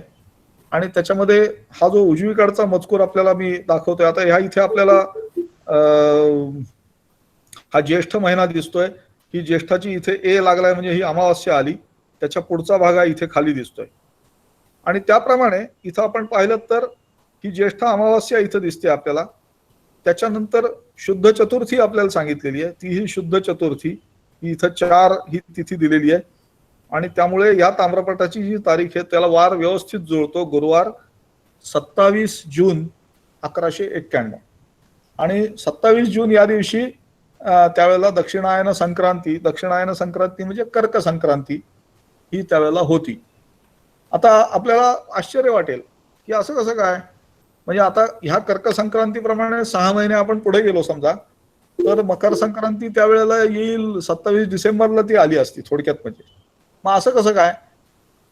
आणि त्याच्यामध्ये हा जो उजवीकडचा मजकूर आपल्याला मी दाखवतोय, आता ह्या इथे आपल्याला हा ज्येष्ठ महिना दिसतोय. ही ज्येष्ठाची इथे ए लागलाय म्हणजे ही अमावास्या आली. त्याच्या पुढचा भाग हा इथे खाली दिसतोय. आणि त्याप्रमाणे इथं आपण पाहिलं तर ही ज्येष्ठ अमावास्या इथं दिसते आपल्याला. त्याच्यानंतर शुद्ध चतुर्थी आपल्याला सांगितलेली आहे, ती ही शुद्ध चतुर्थी ही इथं 4 ही तिथी दिलेली आहे. आणि त्यामुळे या ताम्रपटाची जी तारीख आहे त्याला वार व्यवस्थित जुळतो. गुरुवार 27 जून 1191. आणि 27 जून या दिवशी त्यावेळेला दक्षिणायन संक्रांती म्हणजे कर्क संक्रांती ही त्यावेळेला होती. आता आपल्याला आश्चर्य वाटेल की असं कसं काय, म्हणजे आता ह्या कर्क संक्रांतीप्रमाणे 6 महिने आपण पुढे गेलो समजा, तर मकर संक्रांती त्यावेळेला येईल 27 डिसेंबरला ती आली असती थोडक्यात. म्हणजे मग असं कसं काय,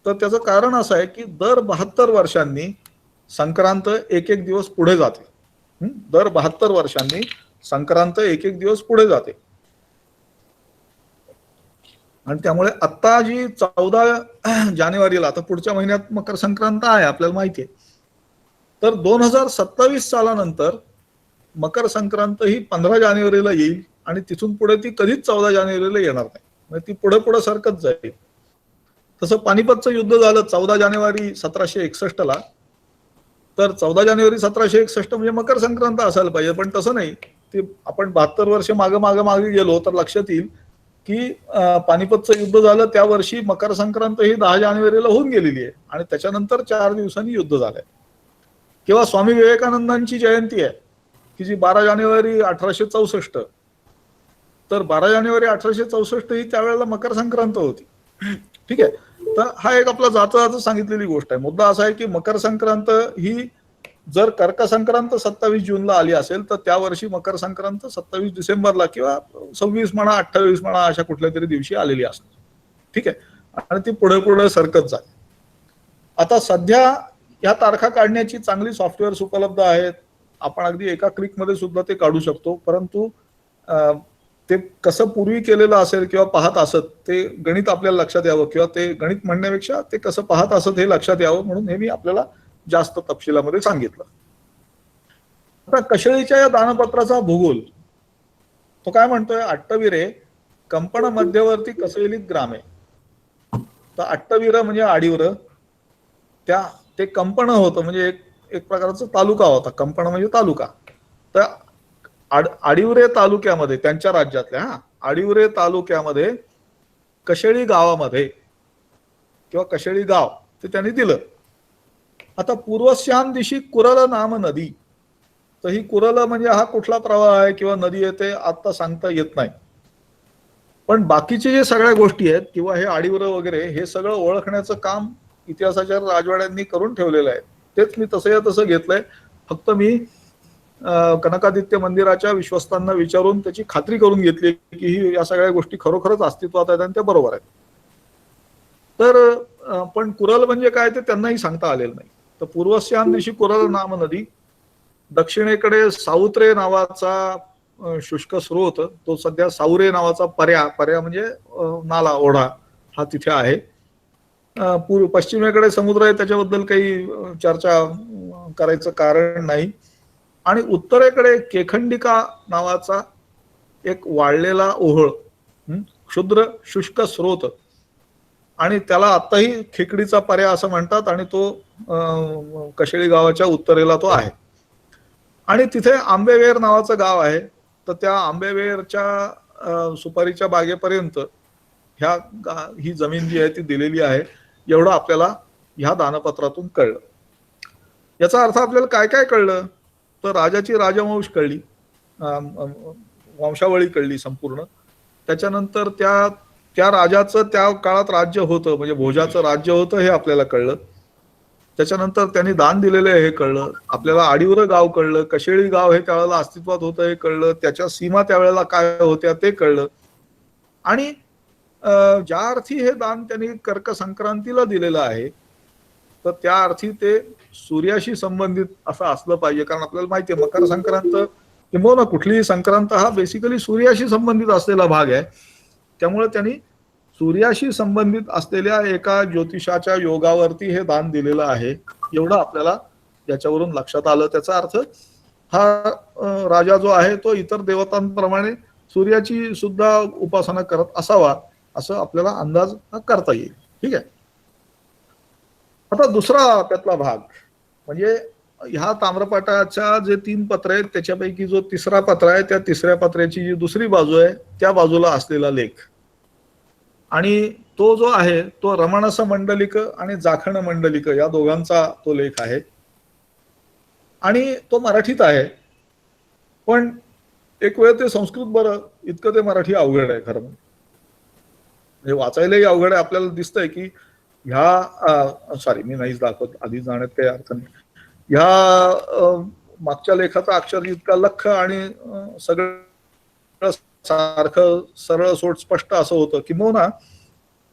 तर त्याचं कारण असं आहे की दर 72 वर्षांनी संक्रांत एक दिवस पुढे जाते. दर 72 वर्षांनी संक्रांत एक दिवस पुढे जाते. आणि त्यामुळे आता जी 14 जानेवारीला, आता पुढच्या महिन्यात मकर संक्रांत आहे आपल्याला माहिती आहे, तर 2027 सालानंतर मकर संक्रांत ही 15 जानेवारीला येईल. आणि तिथून पुढे ती कधीच 14 जानेवारीला येणार नाही, म्हणजे ती पुढे पुढे सरकत जाईल. तसं पानिपतचं युद्ध झालं 14 जानेवारी 1761 ला, तर 14 जानेवारी 1761 म्हणजे मकर संक्रांत असायला पाहिजे, पण तसं नाही. ते आपण 72 वर्ष मागे गेलो तर लक्षात येईल की पानिपतचं युद्ध झालं त्या वर्षी मकर संक्रांत ही 10 जानेवारीला होऊन गेलेली आहे. आणि त्याच्यानंतर 4 दिवसांनी युद्ध झालंय. किंवा स्वामी विवेकानंदांची जयंती आहे की जी 12 जानेवारी 1864, तर 12 जानेवारी 1864 ही त्यावेळेला मकर संक्रांत होती. ठीक आहे. तर हा एक आपला जाता सांगितलेली गोष्ट आहे. मुद्दा असा आहे की मकर संक्रांत ही जर कर्क संक्रांत 27 जूनला आली असेल तर त्या वर्षी मकर संक्रांत 27 डिसेंबरला किंवा 26 म्हणा 28 म्हणा अशा कुठल्या तरी दिवशी आलेली असते. ठीक आहे. आणि ती पुढे पुढे सरकत जाते. आता सध्या या तारखा काढण्याची चांगली सॉफ्टवेअर्स उपलब्ध आहेत. आपण अगदी एका क्लिकमध्ये सुद्धा ते काढू शकतो. परंतु ते कसं पूर्वी केलेलं असेल किंवा पाहत असत ते गणित आपल्याला लक्षात यावं, किंवा ते गणित म्हणण्यापेक्षा ते कसं पाहत असत हे लक्षात यावं, म्हणून हे मी आपल्याला जास्त तपशिलामध्ये सांगितलं. आता कशेळीच्या या दानपत्राचा भूगोल तो काय म्हणतोय, अट्टविरे कंपन मध्यवर्ती कसवेलीत ग्रामे. तर अट्टवीर म्हणजे आडीवर, ते कंपन होतं म्हणजे एक प्रकारचा तालुका होता. कंपन म्हणजे तालुका. तर आडिवरे तालुक्यामध्ये, त्यांच्या राज्यातल्या आडिवरे तालुक्यामध्ये कशेळी गावामध्ये किंवा कशेळी गाव ते त्यांनी दिलं. आता पूर्वश्याम दिशी कुरल नाम नदी. तर ही कुरल म्हणजे हा कुठला प्रवाह आहे किंवा नदी येते आता सांगता येत नाही. पण बाकीचे जे सगळ्या गोष्टी आहेत किंवा हे आडिवर वगैरे हे सगळं ओळखण्याचं काम इतिहासाच्या राजवाड्यांनी करून ठेवलेलं आहे. तेच मी तसं घेतलंय. फक्त मी कनकादित्य मंदिराच्या विश्वस्तांना विचारून त्याची खात्री करून घेतली की ही या सगळ्या गोष्टी खरोखरच अस्तित्वात आहेत आणि त्या बरोबर आहेत. तर पण कुरल म्हणजे काय ते त्यांनाही सांगता आलेलं नाही. तर पूर्वस्याम दिशी कुरल नाम नदी, दक्षिणेकडे साऊत्रे नावाचा शुष्क स्रोत, तो सध्या साऊरे नावाचा पर्या म्हणजे नाला ओढा हा तिथे आहे. पश्चिमेकडे समुद्र आहे, त्याच्याबद्दल काही चर्चा करायचं कारण नाही. आणि उत्तरेकडे केखंडिका नावाचा एक वाळलेला ओहळ, क्षुद्र शुष्क स्रोत, आणि त्याला आताही खेकडीचा पर्या असं म्हणतात, आणि तो कशेळी गावाच्या उत्तरेला तो आहे. आणि तिथे आंबेवेर नावाचं गाव आहे. तर त्या आंबेवेरच्या सुपारीच्या बागेपर्यंत ही जमीन जी आहे ती दिलेली आहे, एवढं आपल्याला ह्या दानपत्रातून कळलं. याचा अर्थ आपल्याला काय काय कळलं, तर राजाची राजवंश कळली, वंशावळी कळली संपूर्ण. त्याच्यानंतर त्या राजाचं त्या काळात राज्य होतं, म्हणजे भोजाचं राज्य होतं हे आपल्याला कळलं. त्याच्यानंतर त्यांनी दान दिलेलं हे कळलं आपल्याला. आडिवर गाव कळलं, कशेळी गाव हे त्यावेळेला अस्तित्वात होतं हे कळलं, त्याच्या सीमा त्यावेळेला काय होत्या ते कळलं. आणि ज्या अर्थी हे दान त्यांनी कर्क संक्रांतीला दिलेलं आहे, तर त्या अर्थी ते सूर्याशी संबंधित असं असलं पाहिजे. कारण आपल्याला माहिती आहे मकर संक्रांत किंवा कुठलीही संक्रांत हा बेसिकली सूर्याशी संबंधित असलेला भाग आहे. त्यामुळे त्यांनी सूर्याशी संबंधित असलेल्या एका ज्योतिषाच्या योगावरती हे दान दिलेलं आहे, एवढं आपल्याला याच्यावरून लक्षात आलं. त्याचा अर्थ हा राजा जो आहे तो इतर देवतांप्रमाणे सूर्याची सुद्धा उपासना करत असावा, असं आपल्याला अंदाज करता येईल. ठीक आहे. आता दुसरा त्यातला भाग म्हणजे ह्या ताम्रपटाच्या जे 3 पत्र आहेत त्याच्यापैकी जो तिसरा पत्र आहे, त्या तिसऱ्या पत्राची जी दुसरी बाजू आहे त्या बाजूला असलेला लेख, आणि तो जो आहे तो रमणस मंडलिक आणि जाखण मंडलिक या दोघांचा तो लेख आहे. आणि तो मराठीत आहे, पण एक वेळ ते संस्कृत बरं, इतकं ते मराठी अवघड आहे खरं म्हणजे वाचायलाही अवघड आहे. आपल्याला दिसतंय की मी नाहीच दाखवत, आधी जाण्यात काही अर्थ नाही. ह्या मागच्या लेखाचा अक्षर इतका लख्ख आणि सगळं सारखं सरळ सोट स्पष्ट असं होतं किंवा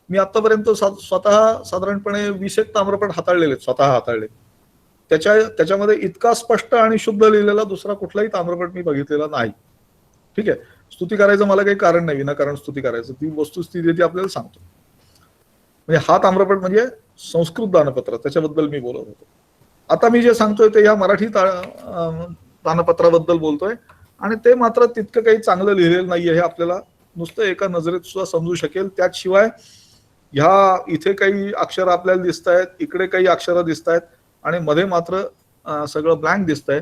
मी आतापर्यंत स्वतः साधारणपणे 20 ताम्रपट हाताळलेले, स्वतः हाताळले. त्याच्यामध्ये इतका स्पष्ट आणि शुद्ध लिहिलेला दुसरा कुठलाही ताम्रपट मी बघितलेला नाही. ठीक आहे. स्तुती करायचं मला काही कारण नाही, विनाकारण स्तुती करायचं, ती वस्तुस्थिती ती आपल्याला सांगतो. म्हणजे हा ताम्रपट म्हणजे संस्कृत दानपत्र, त्याच्याबद्दल मी बोलत होतो. आता मी जे सांगतोय ते या मराठी दानपत्राबद्दल बोलतोय, आणि ते मात्र तितकं काही चांगलं लिहिलेलं नाहीये हे आपल्याला नुसतं एका नजरेत सुद्धा समजू शकेल. त्याशिवाय इथे काही अक्षर आपल्याला दिसत आहेत, इकडे काही अक्षरं दिसत आहेत, आणि मध्ये मात्र सगळं ब्लँक दिसतंय.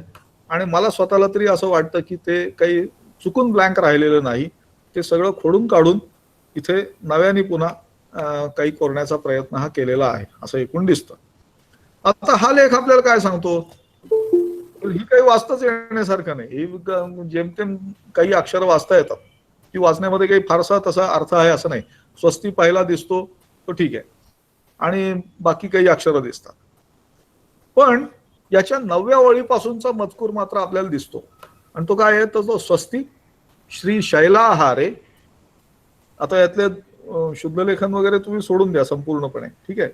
आणि मला स्वतःला तरी असं वाटतं की ते काही चुकून ब्लँक राहिलेलं नाही, ते सगळं खोडून काढून इथे नव्याने पुन्हा काही करण्याचा प्रयत्न हा केलेला आहे असं एकूण दिसतं. आता हा लेख आपल्याला काय सांगतो, ही काही वाचताच येण्यासारखं नाही. ही जेमतेम काही अक्षर वाचता येतात, ती वाचण्यामध्ये काही फारसा तसा अर्थ आहे असं नाही. स्वस्ती पहिला दिसतो तो ठीक आहे, आणि बाकी काही अक्षरं दिसतात. पण याच्या 9व्या ओळीपासूनचा मजकूर मात्र आपल्याला दिसतो, आणि तो काय आहे, तर तो स्वस्ती श्री शैलाहारे. आता यातले शुद्ध लेखन वगैरे तुम्ही सोडून द्या संपूर्णपणे. ठीक आहे.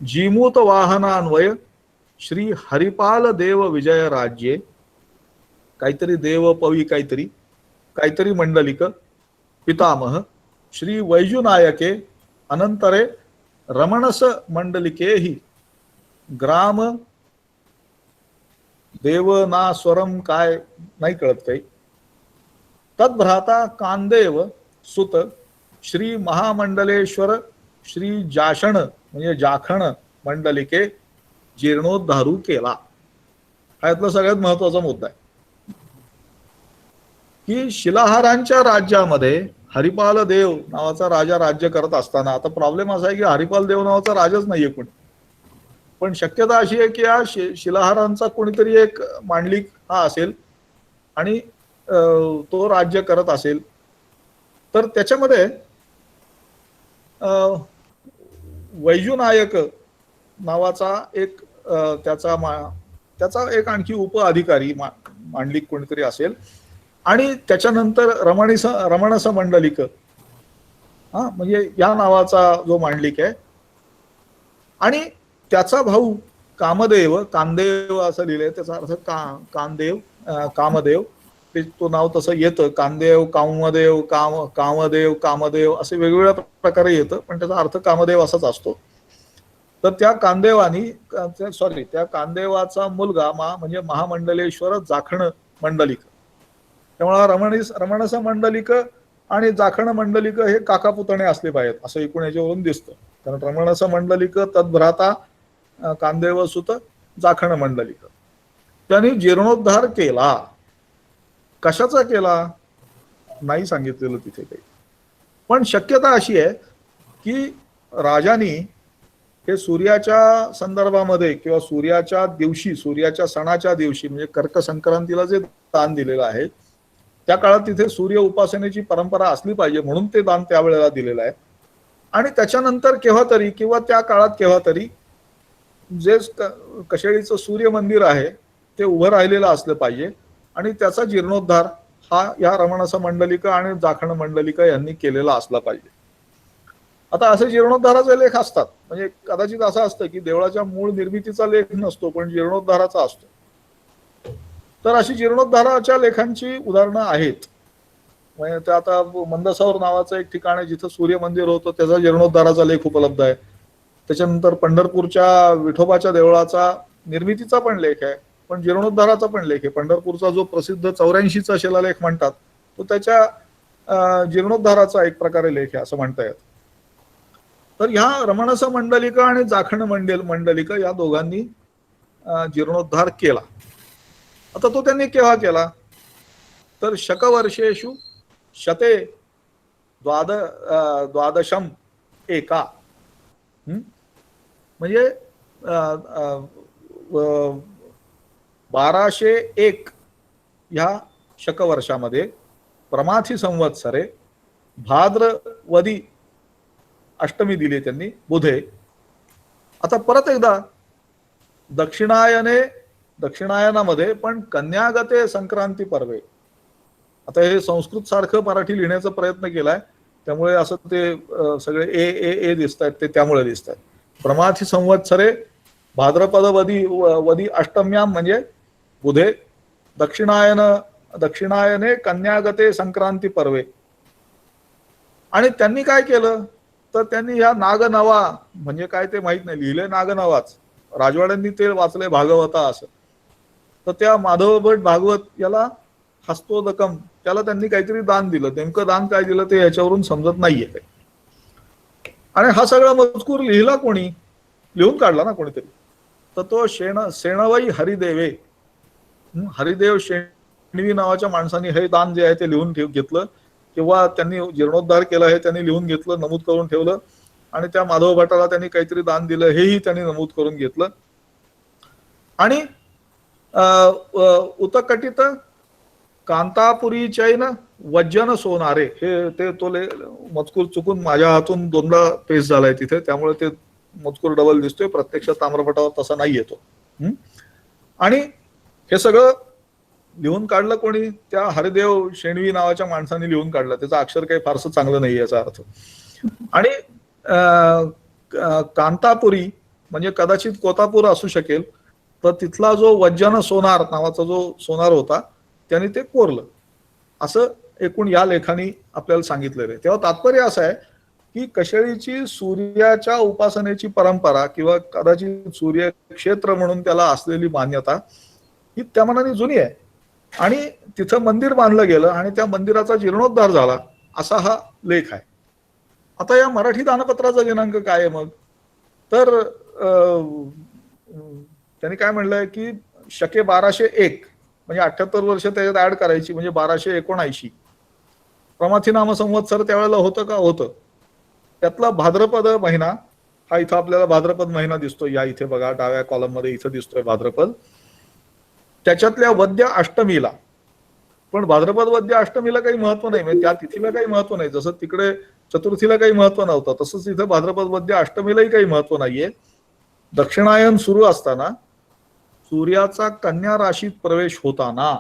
जीमूत वाहनान्वय श्री हरिपाल देव विजय राज्ये, काहीतरी देव पवी काहीतरी मंडलिक पितामह श्री वैजुनायके अनंतरे रमणस मंडलिके ही ग्राम देवनास्वरम, काय नाही कळत काही. तद्भ्राता कांदेव सुत श्री महामंडलेश्वर श्री जाषण म्हणजे जाखण मंडलिके जीर्णोद्धारू केला. हा यातला सगळ्यात महत्वाचा मुद्दा आहे की शिलाहारांच्या राज्यामध्ये हरिपाल देव नावाचा राजा राज्य करत असताना, आता प्रॉब्लेम असा आहे की हरिपाल देव नावाचा राजाच नाहीये कोणी, पण शक्यता अशी आहे की या शिलाहारांचा कोणीतरी एक मांडलिक हा असेल आणि तो राज्य करत असेल. तर त्याच्यामध्ये वैजुनायक नावाचा एक त्याचा एक आणखी उप अधिकारी मांडलिक कोणीतरी असेल, आणि त्याच्यानंतर रमणस मंडलिक म्हणजे या नावाचा जो मांडलिक आहे, आणि त्याचा भाऊ कामदेव, कामदेव असं लिहिलंय, त्याचा अर्थ कामदेव, कामदेव, ते तो नाव तसं येतं, कामदेव, कामदेव, कामदेव, कामदेव असे वेगवेगळ्या प्रकारे येतं, पण त्याचा अर्थ कामदेव असाच असतो. तर त्या कामदेवानी, सॉरी, त्या कामदेवाचा मुलगा म्हणजे महामंडलेश्वर जाखण मंडलिक. त्यामुळे रमणस मंडलिक आणि जाखण मंडलिक हे काका पुतणे असले पाहिजेत असं एकूण याच्यावरून दिसतं. कारण रमणस मंडलिक तद्भ्राता कामदेव सुत जाखण मंडलिक. त्यांनी जीर्णोद्धार केला. कशाचा केला नाही सांगितलेलं तिथे काही, पण शक्यता अशी आहे की राजांनी हे सूर्याच्या संदर्भामध्ये किंवा सूर्याच्या दिवशी, सूर्याच्या सणाच्या दिवशी म्हणजे कर्क संक्रांतीला जे दान दिलेलं आहे, त्या काळात तिथे सूर्य उपासनेची परंपरा असली पाहिजे म्हणून ते दान त्यावेळेला दिलेलं आहे. आणि त्याच्यानंतर केव्हा तरी किंवा त्या काळात केव्हा तरी जे कशेळीचं सूर्य मंदिर आहे ते उभं राहिलेलं असलं पाहिजे आणि त्याचा जीर्णोद्धार हा या रमणस मंडलिक आणि जाखण मंडलिक यांनी केलेला असला पाहिजे. आता असे जीर्णोद्धाराचे लेख असतात, म्हणजे कदाचित असं असतं की देवळाच्या मूळ निर्मितीचा लेख नसतो पण जीर्णोद्धाराचा असतो. तर अशी जीर्णोद्धाराच्या लेखांची उदाहरणं आहेत. म्हणजे ते आता मंदसौर नावाचं एक ठिकाण आहे जिथं सूर्य मंदिर होतं, त्याचा जीर्णोद्धाराचा लेख उपलब्ध आहे. त्याच्यानंतर पंढरपूरच्या विठोबाच्या देवळाचा निर्मितीचा पण लेख आहे, पण जीर्णोद्धाराचा पण लेख आहे. पंढरपूरचा जो प्रसिद्ध 84चा शिलालेख म्हणतात तो त्याच्या जीर्णोद्धाराचा एक प्रकारे लेख आहे असं म्हणता येत. तर ह्या रमणस मंडलिक आणि जाखण मंडलिक या दोघांनी जीर्णोद्धार केला. आता तो त्यांनी केव्हा केला तर शकवर्षेषु शते द्वादशम एका, म्हणजे 1201 ह्या शकवर्षामध्ये प्रमाथी संवत्सरे भाद्रवदी अष्टमी दिली त्यांनी, बुधे. आता परत एकदा दक्षिणायनामध्ये पण कन्यागते संक्रांती पर्वे. आता हे संस्कृत सारखं मराठी लिहिण्याचा प्रयत्न केलाय त्यामुळे असं ते सगळे ए दिसत आहेत, ते त्यामुळे दिसत आहेत. प्रमाथी संवत्सरे भाद्रपद वदी अष्टम्याम म्हणजे बुधे दक्षिणायने कन्यागते संक्रांती पर्वे. आणि त्यांनी काय केलं तर त्यांनी ह्या नागनवा म्हणजे काय ते माहित नाही, लिहिले नागनवाच, राजवाड्यांनी ते वाचले भागवता असं. तर त्या माधव भट भागवत याला हस्तोदकम त्याला त्यांनी काहीतरी दान दिलं, नेमकं दान काय दिलं ते याच्यावरून समजत नाहीये काही. आणि हा सगळा मजकूर लिहिला कोणी, लिहून काढला ना कोणीतरी, तर तो शेणवई हरिदेवे, हरिदेव शेणवी नावाच्या माणसाने हे दान जे आहे ते लिहून घेतलं किंवा त्यांनी जीर्णोद्धार केला हे त्यांनी लिहून घेतलं, नमूद करून ठेवलं. आणि त्या माधव भटाला त्यांनी काहीतरी दान दिलं हेही त्यांनी नमूद करून घेतलं. आणि उतकटित कांतापुरी चैन वज्जन सोनारे हे ते तो मजकूर चुकून माझ्या हातून दोनदा पेस्ट झालाय तिथे, त्यामुळे ते मजकूर डबल दिसतोय, प्रत्यक्ष ताम्रपटावर तसा नाही येतो. आणि हे सगळं लिहून काढलं कोणी, त्या हरिदेव शेणवी नावाच्या माणसाने लिहून काढलं. त्याचं अक्षर काही फारसं चांगलं नाही याचा अर्थ. आणि कांतापुरी म्हणजे कदाचित कोतापूर असू शकेल, तर तिथला जो वज्जन सोनार नावाचा जो सोनार होता त्याने ते कोरलं असं एकूण या लेखानी आपल्याला सांगितलेलं आहे. तेव्हा तात्पर्य असं आहे की कशेळीची सूर्याच्या उपासनेची परंपरा किंवा कदाचित सूर्य क्षेत्र म्हणून त्याला असलेली मान्यता ही त्या मनाने जुनी आहे. आणि तिथं मंदिर बांधलं गेलं आणि त्या मंदिराचा जीर्णोद्धार झाला असा हा लेख आहे. आता या मराठी दानपत्राचा दिनांक काय आहे मग तर त्यांनी काय म्हणलंय की शके 1201 म्हणजे 78 वर्ष त्याच्यात ऍड करायची म्हणजे 1279. प्रमाथी नाम संवत्सर त्यावेळेला होतं का होतं. त्यातला भाद्रपद महिना हा इथं आपल्याला भाद्रपद महिना दिसतो, या इथे बघा डाव्या कॉलम मध्ये इथं दिसतोय भाद्रपद. त्याच्यातल्या वद्य अष्टमीला, पण भाद्रपद वद्य अष्टमीला काही महत्व नाही, म्हणजे त्या तिथीला काही महत्व नाही. जसं तिकडे चतुर्थीला काही महत्व नव्हतं तसंच इथं भाद्रपद वद्य अष्टमीलाही काही महत्व नाहीये. दक्षिणायन सुरू असताना सूर्याचा कन्या राशीत प्रवेश होताना,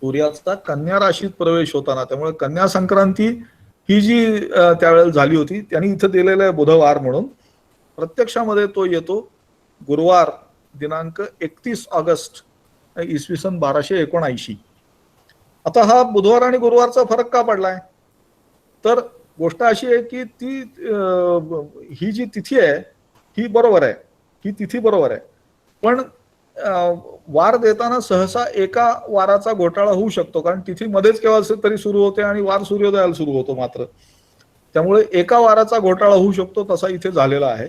सूर्याचा कन्या राशीत प्रवेश होताना, त्यामुळे कन्या संक्रांती ही जी त्यावेळेला झाली होती त्यांनी इथं दिलेलं आहे बुधवार म्हणून, प्रत्यक्षामध्ये तो येतो गुरुवार दिनांक 31 ऑगस्ट इसवी सन 1279. आता हा बुधवार आणि गुरुवारचा फरक का पडलाय? तर गोष्ट अशी आहे की ही जी तिथी आहे ही बरोबर आहे, ही तिथी बरोबर आहे, पण वार देताना सहसा एका वाराचा घोटाळा होऊ शकतो, कारण तिथी मध्येच केव्हा तरी सुरू होते आणि वार सूर्योदयाला सुरू होतो मात्र. त्यामुळे एका वाराचा घोटाळा होऊ शकतो, तसा इथे झालेला आहे.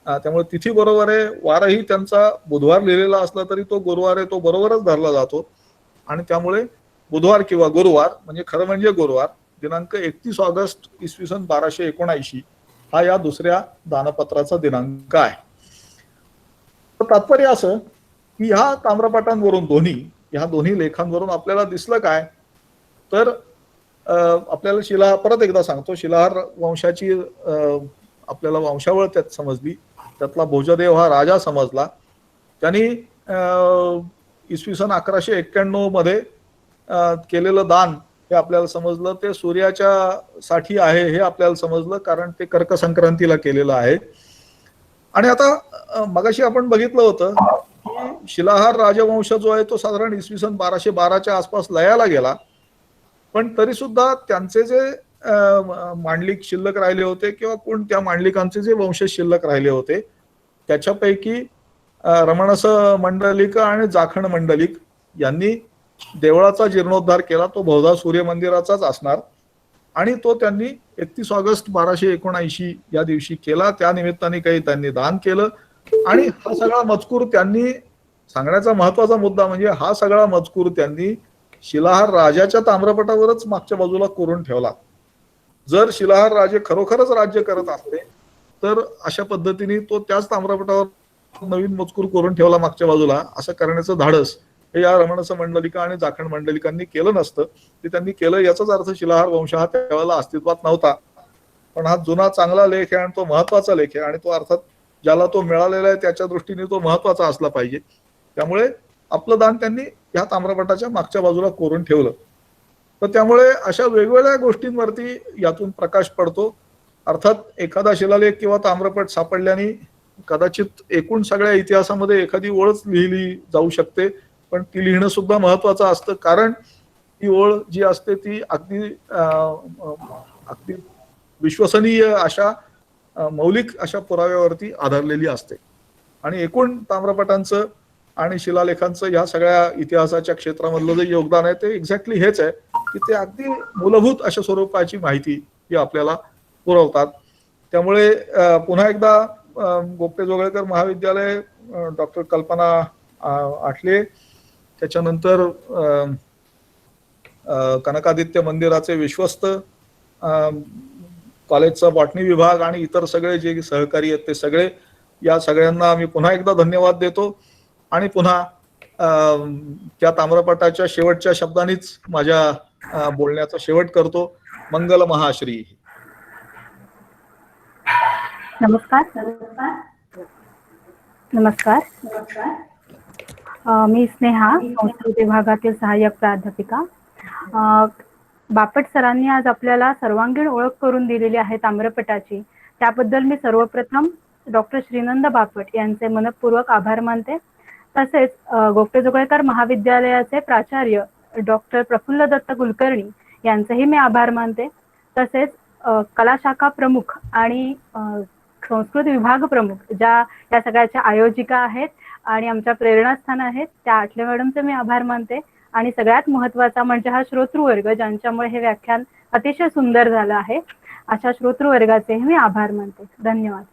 त्यामुळे तिथी बरोबर आहे, वारही त्यांचा बुधवार लिहिलेला असला तरी तो गुरुवार आहे, तो बरोबरच धरला जातो. आणि त्यामुळे बुधवार किंवा गुरुवार म्हणजे खरं म्हणजे गुरुवार दिनांक 31 ऑगस्ट इसवी सन 1279 हा या दुसऱ्या दानपत्राचा दिनांक आहे. तात्पर्य असं की ह्या ताम्रपटांवरून ह्या दोन्ही लेखांवरून आपल्याला दिसलं काय, तर आपल्याला परत एकदा सांगतो, शिलाहार वंशाची आपल्याला वंशावळ त्यात समजली. त्यातला भोजदेव हा राजा समजला. त्यांनी इसवी सन 1191 मध्ये केलेलं दान हे आपल्याला समजलं. ते सूर्याच्या साठी आहे हे आपल्याला समजलं, कारण ते कर्क संक्रांतीला केलेलं आहे. आणि आता मगाशी आपण बघितलं होतं की शिलाहार राजवंश जो आहे तो साधारण इसवी सन 1212च्या आसपास लयाला गेला, पण तरी सुद्धा त्यांचे जे मांडलिक शिल्लक राहिले होते किंवा कोण त्या मांडलिकांचे जे वंशज शिल्लक राहिले होते त्याच्यापैकी रमणस मंडलिक आणि जाखण मंडलिक यांनी देवळाचा जीर्णोद्धार केला. तो बहुधा सूर्य मंदिराचाच असणार आणि तो त्यांनी 31 ऑगस्ट 1279 या दिवशी केला. त्या निमित्ताने काही त्यांनी दान केलं आणि हा सगळा मजकूर त्यांनी सांगण्याचा महत्वाचा मुद्दा म्हणजे हा सगळा मजकूर त्यांनी शिलाहार राजाच्या ताम्रपटावरच मागच्या बाजूला कोरून ठेवला. जर शिलाहार राजे खरोखरच राज्य करत असते तर अशा पद्धतीने तो त्याच ताम्रपटावर नवीन मजकूर कोरून ठेवला मागच्या बाजूला, असं करण्याचं धाडस हे या रमणस मंडलिका आणि जाखण मंडलिकांनी केलं नसतं. ते त्यांनी केलं याचाच अर्थ शिलाहार वंश हा त्यावेळेला अस्तित्वात नव्हता. पण हा जुना चांगला लेख आहे आणि तो महत्वाचा लेख आहे आणि तो अर्थात ज्याला तो मिळालेला आहे त्याच्या दृष्टीने तो महत्वाचा असला पाहिजे. त्यामुळे आपलं दान त्यांनी ह्या ताम्रपटाच्या मागच्या बाजूला कोरून ठेवलं. तर त्यामुळे अशा वेगवेगळ्या गोष्टींवरती यातून प्रकाश पडतो. अर्थात एखादा शिलालेख किंवा ताम्रपट सापडल्याने कदाचित एकूण सगळ्या इतिहासामध्ये एखादी ओळच लिहिली जाऊ शकते, पण ती लिहिणं सुद्धा महत्वाचं असतं, कारण ती ओळ जी असते ती अगदी विश्वसनीय अशा मौलिक अशा पुराव्यावरती आधारलेली असते. आणि एकूण ताम्रपटांचं आणि शिलालेखांचं या सगळ्या इतिहासाच्या क्षेत्रामधलं जे योगदान आहे ते एक्झॅक्टली हेच आहे की ते अगदी मूलभूत अशा स्वरूपाची माहिती ही आपल्याला पुरवतात. त्यामुळे पुन्हा एकदा गोपटे जोगळेकर महाविद्यालय, डॉक्टर कल्पना आठले, त्याच्यानंतर कनकादित्य मंदिराचे विश्वस्त, कॉलेजचा बॉटनी विभाग आणि इतर सगळे जे सहकारी आहेत ते सगळे, या सगळ्यांना मी पुन्हा एकदा धन्यवाद देतो. आणि पुन्हा त्या ताम्रपटाच्या शेवटच्या शब्दांनीच माझ्या बोलण्याचा शेवट करतो. मंगल महाश्री. नमस्कार. मी स्नेहा, संस्कृत विभागातील सहाय्यक प्राध्यापिका. बापट सरांनी आज आपल्याला सर्वांगीण ओळख करून दिलेली आहे ताम्रपटाची. त्याबद्दल मी सर्वप्रथम डॉक्टर श्रीनंद बापट यांचे मनपूर्वक आभार मानते. तसेच गोपटे जोगळेकर महाविद्यालयाचे प्राचार्य डॉक्टर प्रफुल्ल दत्त कुलकर्णी यांचेही मी आभार मानते. तसेच कला शाखा प्रमुख आणि संस्कृत विभाग प्रमुख ज्या या सगळ्याच्या आयोजिका आहेत आणि आमच्या प्रेरणास्थान आहेत त्या आठले मॅडमचे मी आभार मानते. आणि सगळ्यात महत्त्वाचा म्हणजे हा श्रोतृवर्ग ज्यांच्यामुळे हे व्याख्यान अतिशय सुंदर झालं आहे, अशा श्रोतृवर्गाचे मी आभार मानते. धन्यवाद.